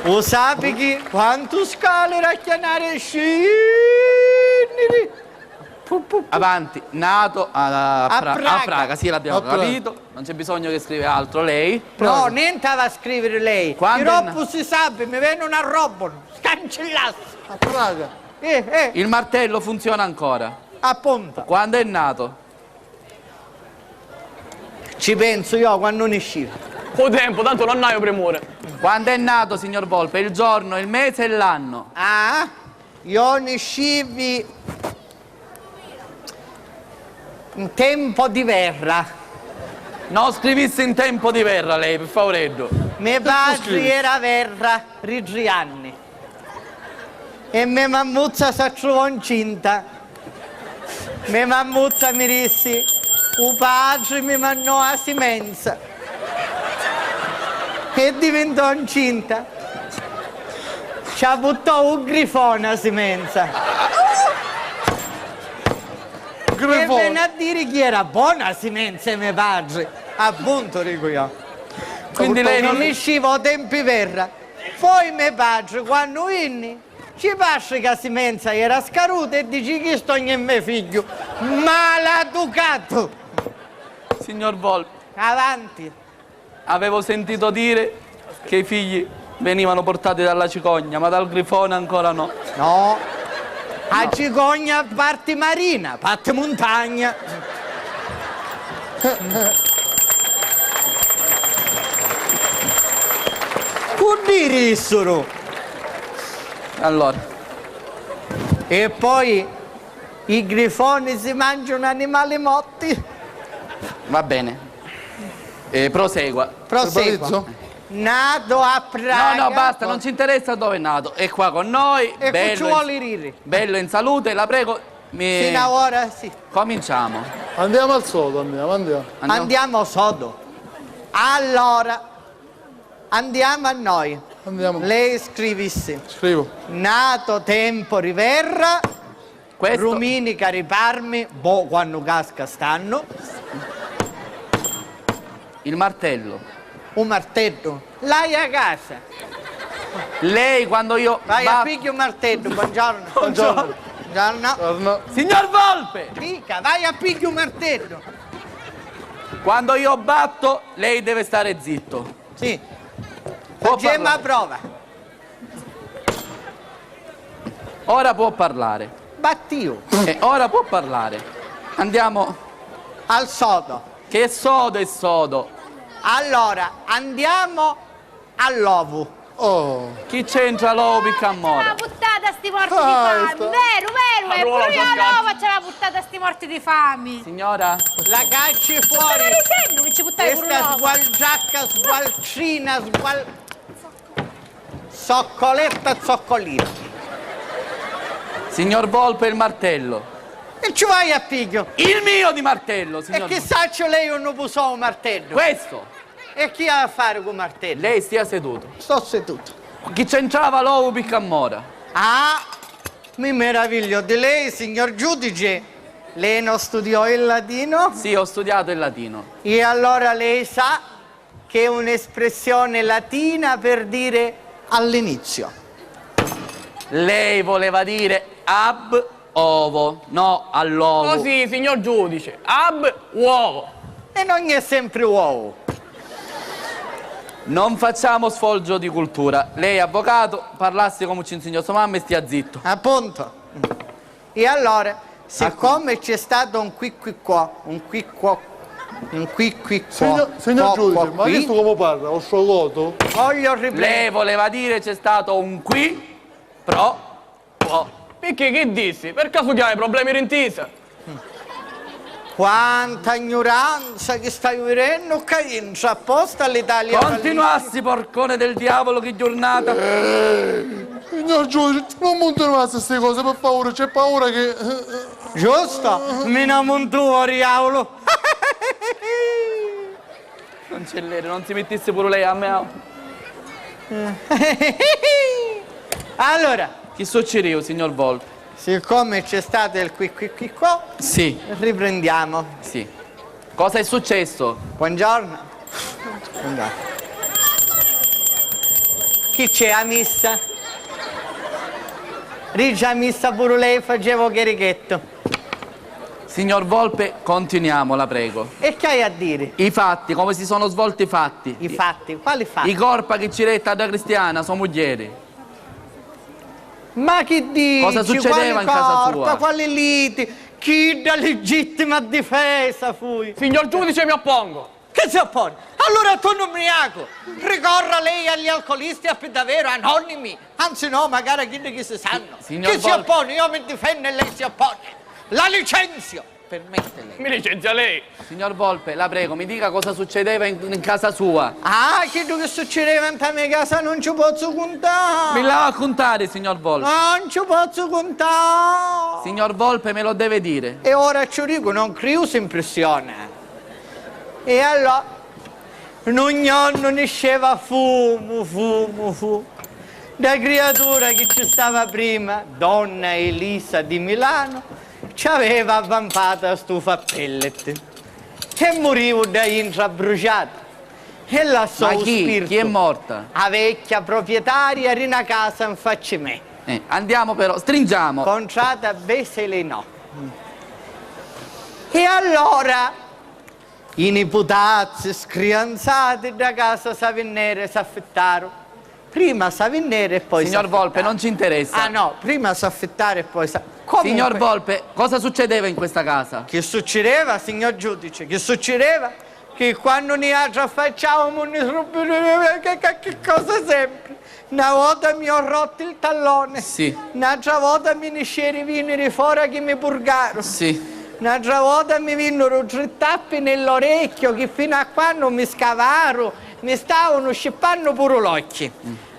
O sapi che quanto scale a chiamare scini. Avanti, nato a Praga. Praga, sì l'abbiamo A Praga. capito, non c'è bisogno che scrive altro lei. No, niente va a scrivere lei. Quando I è robbo si sa, mi viene una roba. Scancellasse. A Praga. Il martello funziona ancora. Appunto. Quando è nato? Ci penso io quando ne usciva. Con tempo, tanto non hai premure. Quando è nato, signor Volpe? Il giorno, il mese e l'anno. Ah? Io ne uscivi in tempo di verra. Non scrivisse in tempo di verra lei, per favore. Mio padre era verra, Rigianni. E mia mammuzza si trovò incinta. Mia mammuzza mi disse, il padre mi mandò a semenza. E diventò incinta. Ci ha buttato un grifone a semenza. E venne a dire che era buona semenza mio padre. Appunto, dico io. Quindi lei non non... usciva a tempi verra. Poi mio padre, quando venne, ci passa che la semenza era scaduta e dice che sto in mio figlio. Maleducato! Signor Volpe, Avanti. avevo sentito dire che i figli venivano portati dalla cicogna, ma dal grifone ancora no. No. A cicogna parte marina, parte montagna. Curdirissero. Allora, E poi i grifoni si mangiano animali morti. va bene. Prosegua. Prosegua. Fabrizio? Nato a Praga. No, basta, non ci interessa dove è nato. È qua con noi, E qui ci bello, vuole rire. bello in salute, la prego. Fino a ora sì. Cominciamo. Andiamo al sodo, andiamo. Andiamo sodo. Allora, andiamo a noi. Andiamo. Lei scrivisse. Scrivo. Nato tempori verra, Questo, rumini cariparmi, boh quando casca stanno, il martello. un martello. Lei a casa. Lei quando io... Vai a picchio un martello, buongiorno. Buongiorno. Buongiorno. Torno. Signor Volpe! Dica, vai a picchio un martello. Quando io batto, lei deve stare zitto. Sì. Può Facciamo a parlare. prova. Ora può parlare. Battio. Ora può parlare. Andiamo. Al sodo. Che sodo è sodo. Allora, andiamo all'ovo. Oh. Chi c'entra l'uovo piccamore? La puttana sti morti di Ah, fame. sta- Vero, e Allora, pure io Pascal. no, faccio la puttana sti morti di fame. Signora? La cacci Stavo fuori. dicendo che ci buttavi pure Questa l'uovo. sgualgiacca, sgualcina, Zoccoletta, zoccolina. Signor Volpe il martello. E ci vai a piglio. Il mio di martello, E signor che Volpe. saccio lei non può un martello? Questo. E chi ha a fare con martello? Lei stia seduto. Sto seduto. Chi c'entrava l'uovo piccamora? Ah, mi meraviglio di lei, signor giudice. Lei non studiò il latino? Sì, ho studiato il latino. E allora lei sa che è un'espressione latina per dire all'inizio. Lei voleva dire ab ovo, no all'uovo. Così, signor giudice. Ab, uovo. E non è sempre uovo. Non facciamo sfoggio di cultura. Lei, avvocato, parlassi come ci insegnò sua mamma e stia zitto. Appunto. E allora, siccome c'è stato un qui qua, un qui qua, Signor giudice, ma questo come parla? Ho sciolto? voglio riprendere. Lei voleva dire c'è stato un qui, pro, quo. Perché che dissi? Per caso che hai problemi rintisa? Quanta ignoranza che stai vivendo, che entra apposta all'Italia. Continuassi, porcone del diavolo, che giornata. Signor giudice, non montano queste cose, per favore, c'è paura che... Giusto? Mi namontuo, diavolo. Cancelliere, non si mettesse pure lei a me. Allora, Chi succedeva, signor Volpe? siccome c'è stato il qui qua, Sì, riprendiamo. sì. Cosa è successo? Buongiorno. Buongiorno. Chi c'è a missa? Rigia a missa pure lei, facevo cherichetto. Signor Volpe, continuiamo, la prego. E che hai a dire? I fatti, come si sono svolti i fatti? I fatti? Quali fatti? I corpa che ci retta da cristiana, sua moglie. Ma che dici? Cosa succedeva in casa sua? Quali liti? Chi da legittima difesa fui? Signor giudice, mi oppongo. Che si oppone? Allora tu non ubriaco. Ricorra lei agli alcolisti a davvero anonimi. Anzi no, magari a chi si sanno. Signor Chi si Volpe. oppone? Io mi difendo e lei si oppone. La licenzio. Permette lei. Mi licenzia lei. Signor Volpe, la prego, mi dica cosa succedeva in casa sua. Ah, che succedeva in mia casa non ci posso contare. Mi la va a contare, signor Volpe. Non ci posso contare. Signor Volpe, me lo deve dire. E ora ci dico, non creo si impressiona. E allora, in ogni anno nasceva fumo. Da creatura che ci stava prima, donna Elisa di Milano, ci aveva avvampata la stufa a pellet. E morivo da intrabruciata. E lasciò Ma lo chi? spirito. Chi è morta? La vecchia proprietaria era in casa in faccia me. Andiamo però, stringiamo. Contrata Beselenò. E allora i nipotazzi scrianzati da casa Savinnere si affittarono. Prima Savinnere e poi Signor s'affittarono. Volpe, non ci interessa. Ah no, prima si affittare e poi Signor Volpe, cosa succedeva in questa casa? Che succedeva, signor giudice? Che succedeva? che quando ne affacciamo che cosa sempre. Una volta mi ho rotto il tallone. Sì. Un'altra volta mi ne venire fuori che mi purgarono. Sì. Un'altra volta mi vennero 3 tappi nell'orecchio che fino a quando mi scavaro, mi stavano scippando pure l'occhio.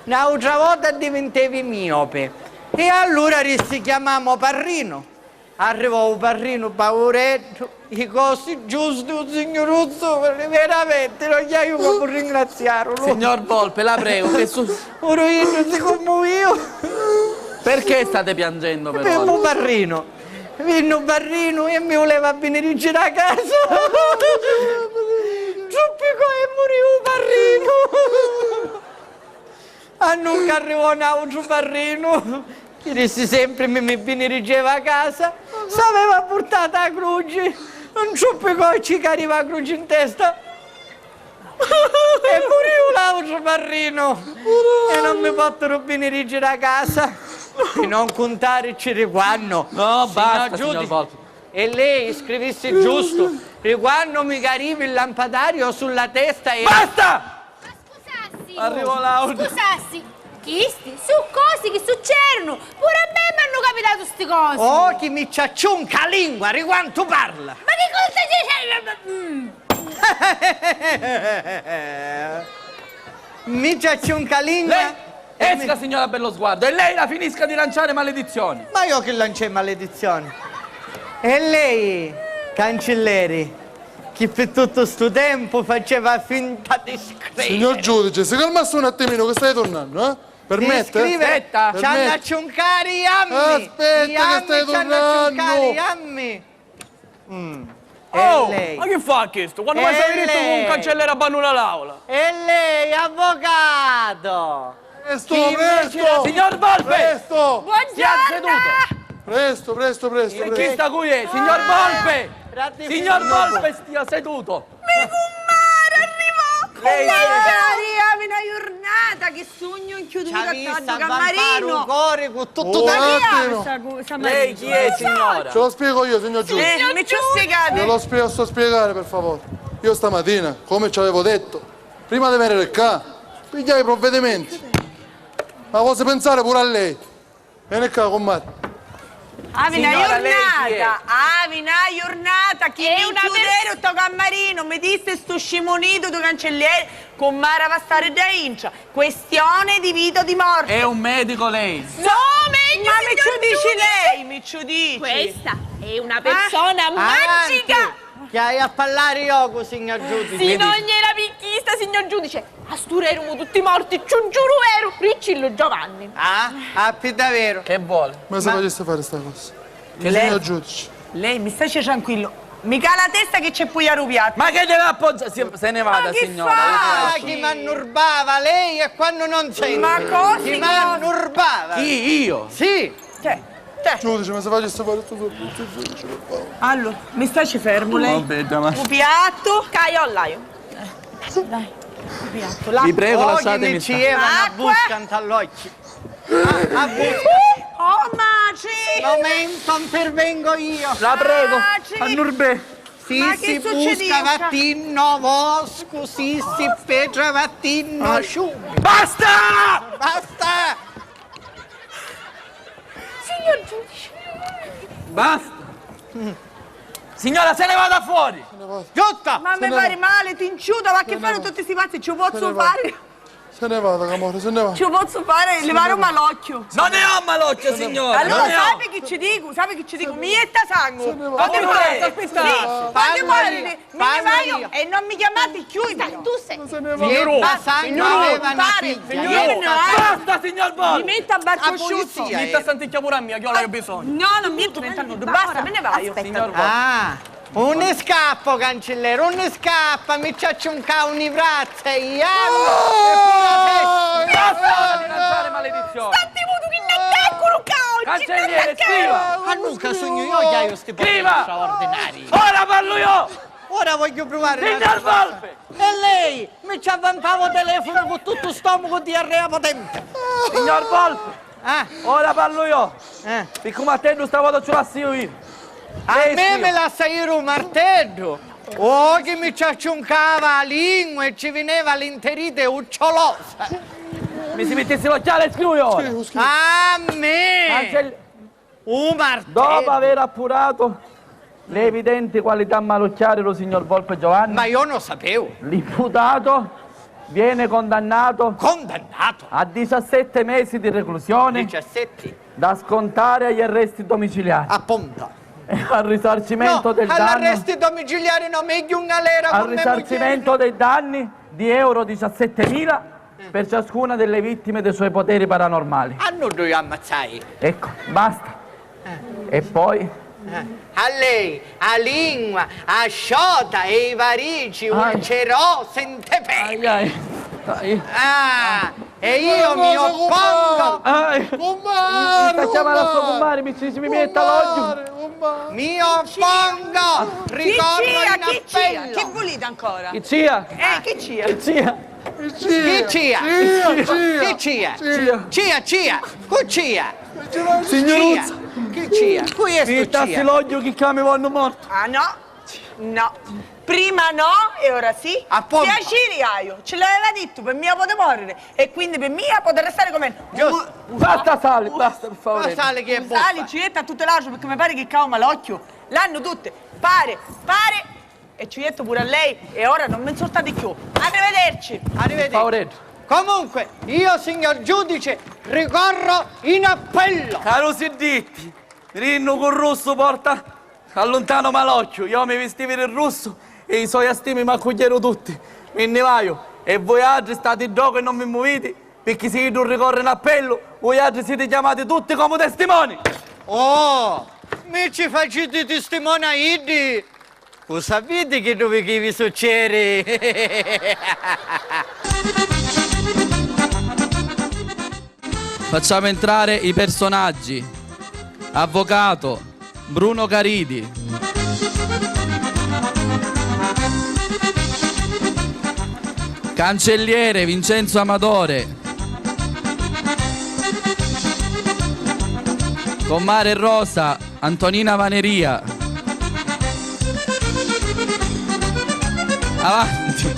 Un'altra volta diventavi miope. E allora si chiamavamo Parrino. Arrivò un Parrino, pavoretto, i costi giusti, signoruzzo, veramente, non gli aiuto per ringraziarlo. Signor Volpe, la prego, che Ora io non si commuoio. Perché state piangendo Per però? un Parrino. Venne un Parrino e mi voleva venire in giro a casa. Giuppicò e morì un Parrino. A non arrivò un altro Parrino. Che disse sempre mi venire a casa. S'aveva portato la croce. Un giuppicò ci cariva la croce in testa. E morì un altro Parrino. E non mi potevano venire in giro a casa. E non contare quando. No, basta, Signor signor Volpe. E lei scrivesse giusto, e quando mi carivi il lampadario sulla testa e... Basta! Ma scusassi! Arrivo Laura. Scusassi! Chisti, su cose che succedono! Pure a me mi hanno capitato queste cose! Oh, chi mi ciacciunca la lingua, di quanto parla! Ma che cosa dice? Mi ciacciunca la lingua? Lei esca, signora Bellosguardo, e lei la finisca di lanciare maledizioni. Ma io che lanciai maledizioni? E lei, cancelleri, che per tutto sto tempo faceva finta di scrivere. Signor giudice, si calmasse un attimino che stai tornando, eh? Permette? Aspetta, Permette? c'hanno a ciuncare gli ammi. Aspetta, Gli che ammi stai c'hanno a ciuncare tornando. gli ammi. Oh, E lei? ma che fa questo? Quando mai sei venuto con un lei? cancelliere a bannare l'aula? E lei, avvocato. Presto, Chi invece presto! Signor Volpe! Presto! Sia seduto! Presto, presto, presto, Chi presto. sta qui? Signor Volpe! Ratti Signor finito. Volpe, stia seduto! Lei Lei una giornata che sogno in chiuduto Ci ha visto a a vampare un Cammarino. cuore con tutto Oh, da attimo. Lei chi è, signora? Ce lo spiego io, signor giudice. Mi ci spiegate? Ve lo sto spiegare, per favore. Io stamattina, come ci avevo detto, prima di venire qua, pigliai i provvedimenti. Ma posso pensare pure a lei. Vieni qua con me. Avevi una Signora, lei chi è? giornata, avevi una giornata, chi È mi una chiudere sto cammarino, mi disse sto scimonito, tu cancelliere, con Mara va a stare da incia. Questione di vita o di morte. È un medico lei! No, meglio ma mi ci dici lei, mi ci dici. Questa è una persona Avanti, magica! che hai a parlare io, signor giudice. Sì, non gliela picchista, signor giudice. A stureremo tutti morti, ci giuro vero, Riccillo Giovanni. Ah, più davvero. Che vuole? Ma se facesse fare sta cosa? lei- Signor giudice. Lei mi stai tranquillo, mi cala la testa che c'è poi a rubiato. Ma che deve appoggiare? Se ne vada, che signora. fa? Ah, chi mannurbava lei e quando non sente. Ma cosa? Chi mannurbava? Chi? Io? Sì. Giudice, ma se facesse fare tutto il giudice, per favore. Allora, mi stai fermo lei? Vabbè, ma... Un piatto. Caiollaio. Dai, un piatto. Vi prego, Oh, lasciatemi chi ci stare. evano a Acqua. buscano all'occhio. A busca. Oh, maci! Momento, intervengo io. La prego, Maci. a Nurbe. Sì, Ma si che succede? busca vattino vosco, sì, si petra vattino asciugo. Basta! Basta! Signor giudice. Basta! Signora, se ne vada fuori! Giusta! Ma mi pare male, ti inciuda, ma che fanno tutti questi pazzi? Ci posso fare? Se ne vada, amore, se ne va. Ci posso fare? Levare un malocchio. Non ne ho malocchio, signora! Allora, non ne ho. sai che ci dico? Sai che ci dico? Mi etta sangue. Fate fuori, aspettate! Fate Parlo fuori, io, mi parlo vai io. e non mi chiamate chiudi. Tu sei. Vietta sangue aveva una figlia. Basta, signor Mi Volpe! metto a barco A asciutto. polizia. Mi sta sentendo pure a mia, che io ho bisogno. No, non mi metto 20 minuti. Basta, me ne vai. Signor Volpe. Ah, un scappo, cancelliere, un scappo, mi ciaccio un un'ivrazza, io. Basta di lanciare maledizioni! Cancelliere, scriva! Ma nunca sogno io che hai sti poteri Scriva! straordinari. Ora parlo io! Ora voglio provare una Signor cosa. Volpe! E lei mi ci avvampavo telefono con tutto stomaco di diarrea potente. Signor Volpe! Ah, Ora parlo io! eh. E come a te non stavolta ce la io! A me me la sai un martello. Oh, che mi ci acciuncava la lingua e ci veniva l'interite ucciolosa. Mi si mettesse l'occhiale e scrivo. A me! Un martello! Dopo aver appurato le evidenti qualità malocchiare lo signor Volpe Giovanni, Ma io non sapevo. l'imputato viene condannato Condannato? a 17 mesi di reclusione 17. da scontare agli arresti domiciliari Appunto. e al risarcimento del danno, all'arresto domiciliare non meglio un galera al con me risarcimento dei danni di euro 17.000 per ciascuna delle vittime dei suoi poteri paranormali. A noi due ammazzai. Ecco, basta. E poi A lei, a lingua, a sciota e i varici, ulcerosa in ai, ai, ai. Ah, e io mi oppongo, Ai. Compare! Sta chiamando a suo compare, mi metta l'occhio. mi oppongo, ricorro in Chi cia? appello. Chi volete ancora? Chi cia? Chi cia? Chi cia? Chi cia? Chi cia? Cia, cucia. Signoruzza, Chi cia? Qui è mi sto tassi cia. l'occhio che cami vanno morto. Ah no, no. Prima no e ora sì. Appunto. Piacere io, ce l'aveva detto, per mia poter morire e quindi per mia poter restare come Giusto. Basta Sali, basta per Ma favore. sale che è Sali, buffa. Cietta, tutte l'altro perché mi pare che cava l'occhio. L'hanno tutte. Pare. E Cietta pure a lei e ora non mi insultate più. Arrivederci. Arrivederci. Favoretto. Comunque, io, signor giudice, ricorro in appello. Caro Sidditti, Rinno con russo porta allontano malocchio. Io mi vestivo in russo e i suoi astimi mi accogliero tutti. Mi nevaio. E voi altri state in gioco e non mi muovete perché se io non ricorro in appello, voi altri siete chiamati tutti come testimoni. Oh, mi ci facete testimone a Idi? Lo sapete che dove che vi succede? Facciamo entrare i personaggi. Avvocato Bruno Caridi. Cancelliere Vincenzo Amatore. Comare Rosa Antonina Vaneria. Avanti.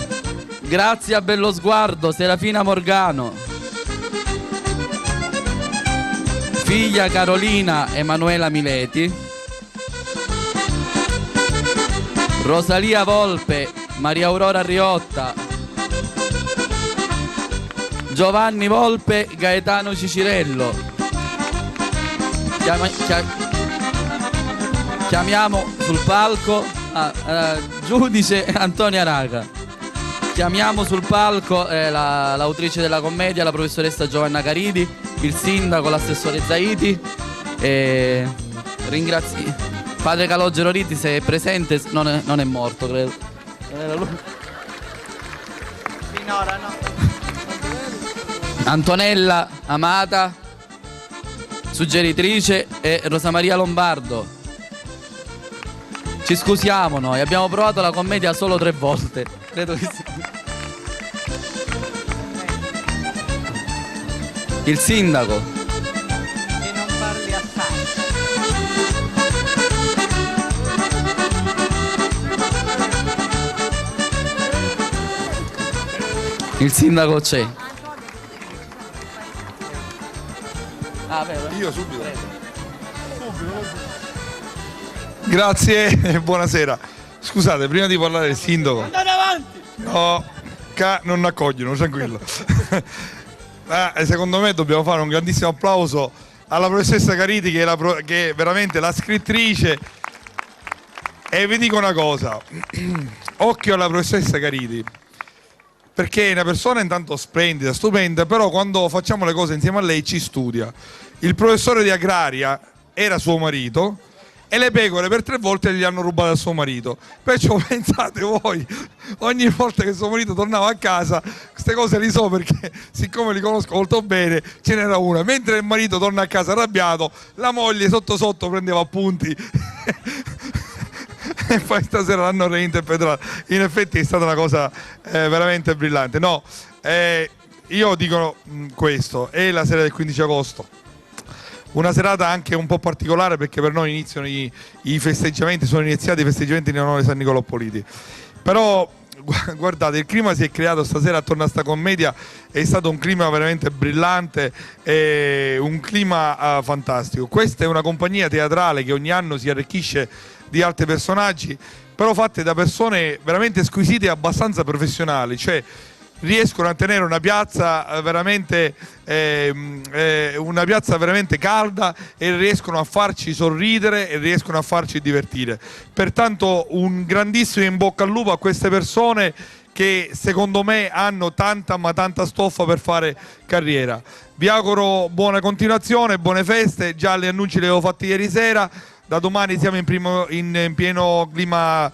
Grazia Bello Sguardo Serafina Morgano. Figlia Carolina Emanuela Mileti. Rosalia Volpe Maria Aurora Riotta. Giovanni Volpe Gaetano Cicirello. Chiamiamo sul palco giudice Antonia Raga. Chiamiamo sul palco l'autrice della commedia, la professoressa Giovanna Caridi, il sindaco, l'assessore Zaiti. Ringrazi padre Calogero Riti, se è presente, non è morto, credo. Finora no. Antonella Amata, suggeritrice, e Rosa Maria Lombardo. Ci scusiamo noi, abbiamo provato la commedia solo 3 volte. Credo che sia. Il sindaco. E non parli assai. Il sindaco c'è. Io subito. Grazie e buonasera. Scusate, prima di parlare del sindaco. Andate avanti! No, non accogliono, tranquillo. Secondo me dobbiamo fare un grandissimo applauso alla professoressa Caridi che è veramente la scrittrice. E vi dico una cosa, occhio alla professoressa Caridi, perché è una persona intanto splendida, stupenda, però quando facciamo le cose insieme a lei ci studia. Il professore di agraria era suo marito e le pecore per 3 volte gli hanno rubato a suo marito. Perciò pensate voi, ogni volta che suo marito tornava a casa, queste cose le so perché siccome li conosco molto bene, ce n'era una. Mentre il marito torna a casa arrabbiato, la moglie sotto sotto prendeva appunti. E poi stasera l'hanno reinterpretato. In effetti è stata una cosa veramente brillante. No, io dico questo, è la sera del 15 agosto. una serata anche un po' particolare perché per noi iniziano i festeggiamenti, sono iniziati i festeggiamenti di onore San Nicolò Politi. Però guardate, il clima si è creato stasera attorno a sta commedia, è stato un clima veramente brillante, un clima fantastico. Questa è una compagnia teatrale che ogni anno si arricchisce di altri personaggi, però fatte da persone veramente squisite e abbastanza professionali, cioè riescono a tenere una piazza veramente calda e riescono a farci sorridere e riescono a farci divertire. Pertanto un grandissimo in bocca al lupo a queste persone che secondo me hanno tanta ma tanta stoffa per fare carriera. Vi auguro buona continuazione, buone feste, già gli annunci li avevo fatti ieri sera. Da domani siamo in pieno clima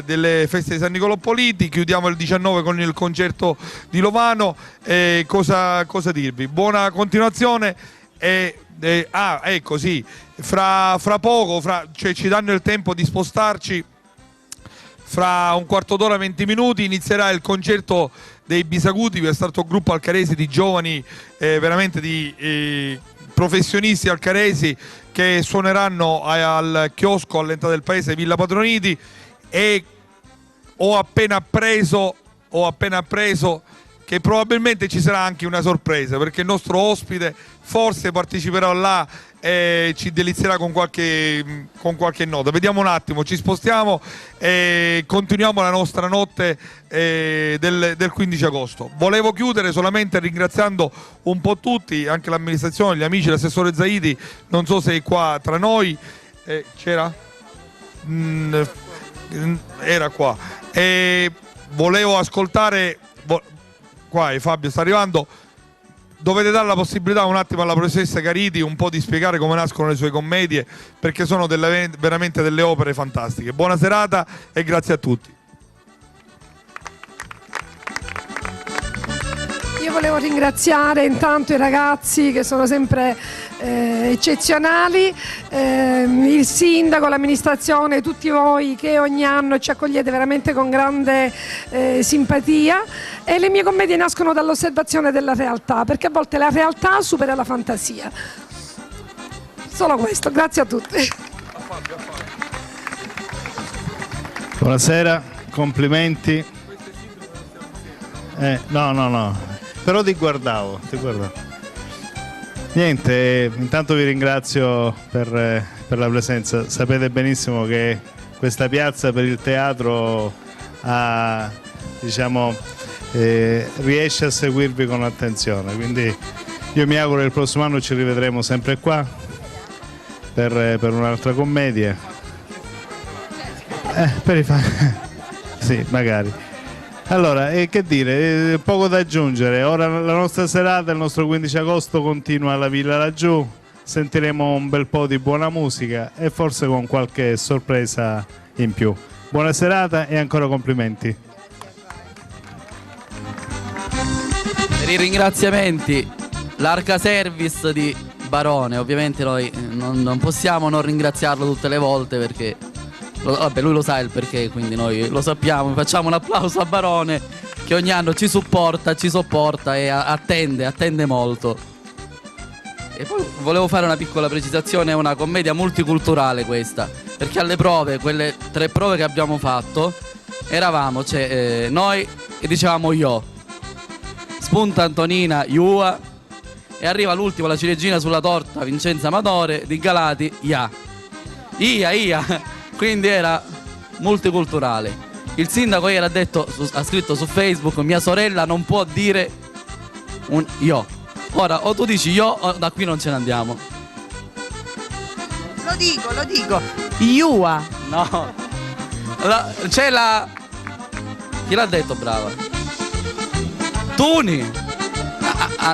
delle feste di San Nicolò Politi, chiudiamo il 19 con il concerto di Lovano. Cosa dirvi? Buona continuazione. Ecco sì, fra poco, cioè, ci danno il tempo di spostarci. Fra un quarto d'ora, 20 minuti, inizierà il concerto dei Bisaguti, che è stato un gruppo alcaresi di giovani, veramente di professionisti alcaresi, che suoneranno al chiosco all'entrata del paese Villa Patroniti, e ho appena appreso che probabilmente ci sarà anche una sorpresa, perché il nostro ospite forse parteciperà là e ci delizierà con qualche nota. Vediamo un attimo, ci spostiamo e continuiamo la nostra notte del 15 agosto. Volevo chiudere solamente ringraziando un po' tutti, anche l'amministrazione, gli amici, l'assessore Zaidi, non so se è qua tra noi, c'era? Era qua. Volevo ascoltare, qua Fabio sta arrivando. Dovete dare la possibilità un attimo alla professoressa Caridi un po' di spiegare come nascono le sue commedie, perché sono veramente delle opere fantastiche. Buona serata e grazie a tutti. Io volevo ringraziare intanto i ragazzi che sono sempre eccezionali, il sindaco, l'amministrazione, tutti voi che ogni anno ci accogliete veramente con grande simpatia, e le mie commedie nascono dall'osservazione della realtà, perché a volte la realtà supera la fantasia. Solo questo, grazie a tutti. Buonasera, complimenti. No, però ti guardavo. Niente, intanto vi ringrazio per la presenza. Sapete benissimo che questa piazza per il teatro riesce a seguirvi con attenzione, quindi io mi auguro che il prossimo anno ci rivedremo sempre qua per un'altra commedia. Sì, magari. Allora, che dire, poco da aggiungere. Ora la nostra serata, il nostro 15 agosto continua alla Villa Laggiù, sentiremo un bel po' di buona musica e forse con qualche sorpresa in più. Buona serata e ancora complimenti. Per i ringraziamenti, l'Arca Service di Barone, ovviamente noi non possiamo non ringraziarlo tutte le volte perché... Vabbè, lui lo sa il perché, quindi noi lo sappiamo. Facciamo un applauso a Barone che ogni anno ci supporta, ci sopporta e attende molto. E poi volevo fare una piccola precisazione, è una commedia multiculturale questa, perché alle prove, quelle 3 prove che abbiamo fatto, eravamo noi e dicevamo io, spunta Antonina, Iua, e arriva l'ultima, la ciliegina sulla torta, Vincenza Amatore, di Galati, Ia. Quindi era multiculturale. Il sindaco ieri ha scritto su Facebook: mia sorella non può dire un io. Ora o tu dici io o da qui non ce ne andiamo. Lo dico. Iua. No. C'è la... Chi l'ha detto, brava? Tuni.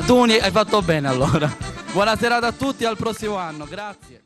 Tuni, hai fatto bene allora. Buona serata a tutti, al prossimo anno, grazie.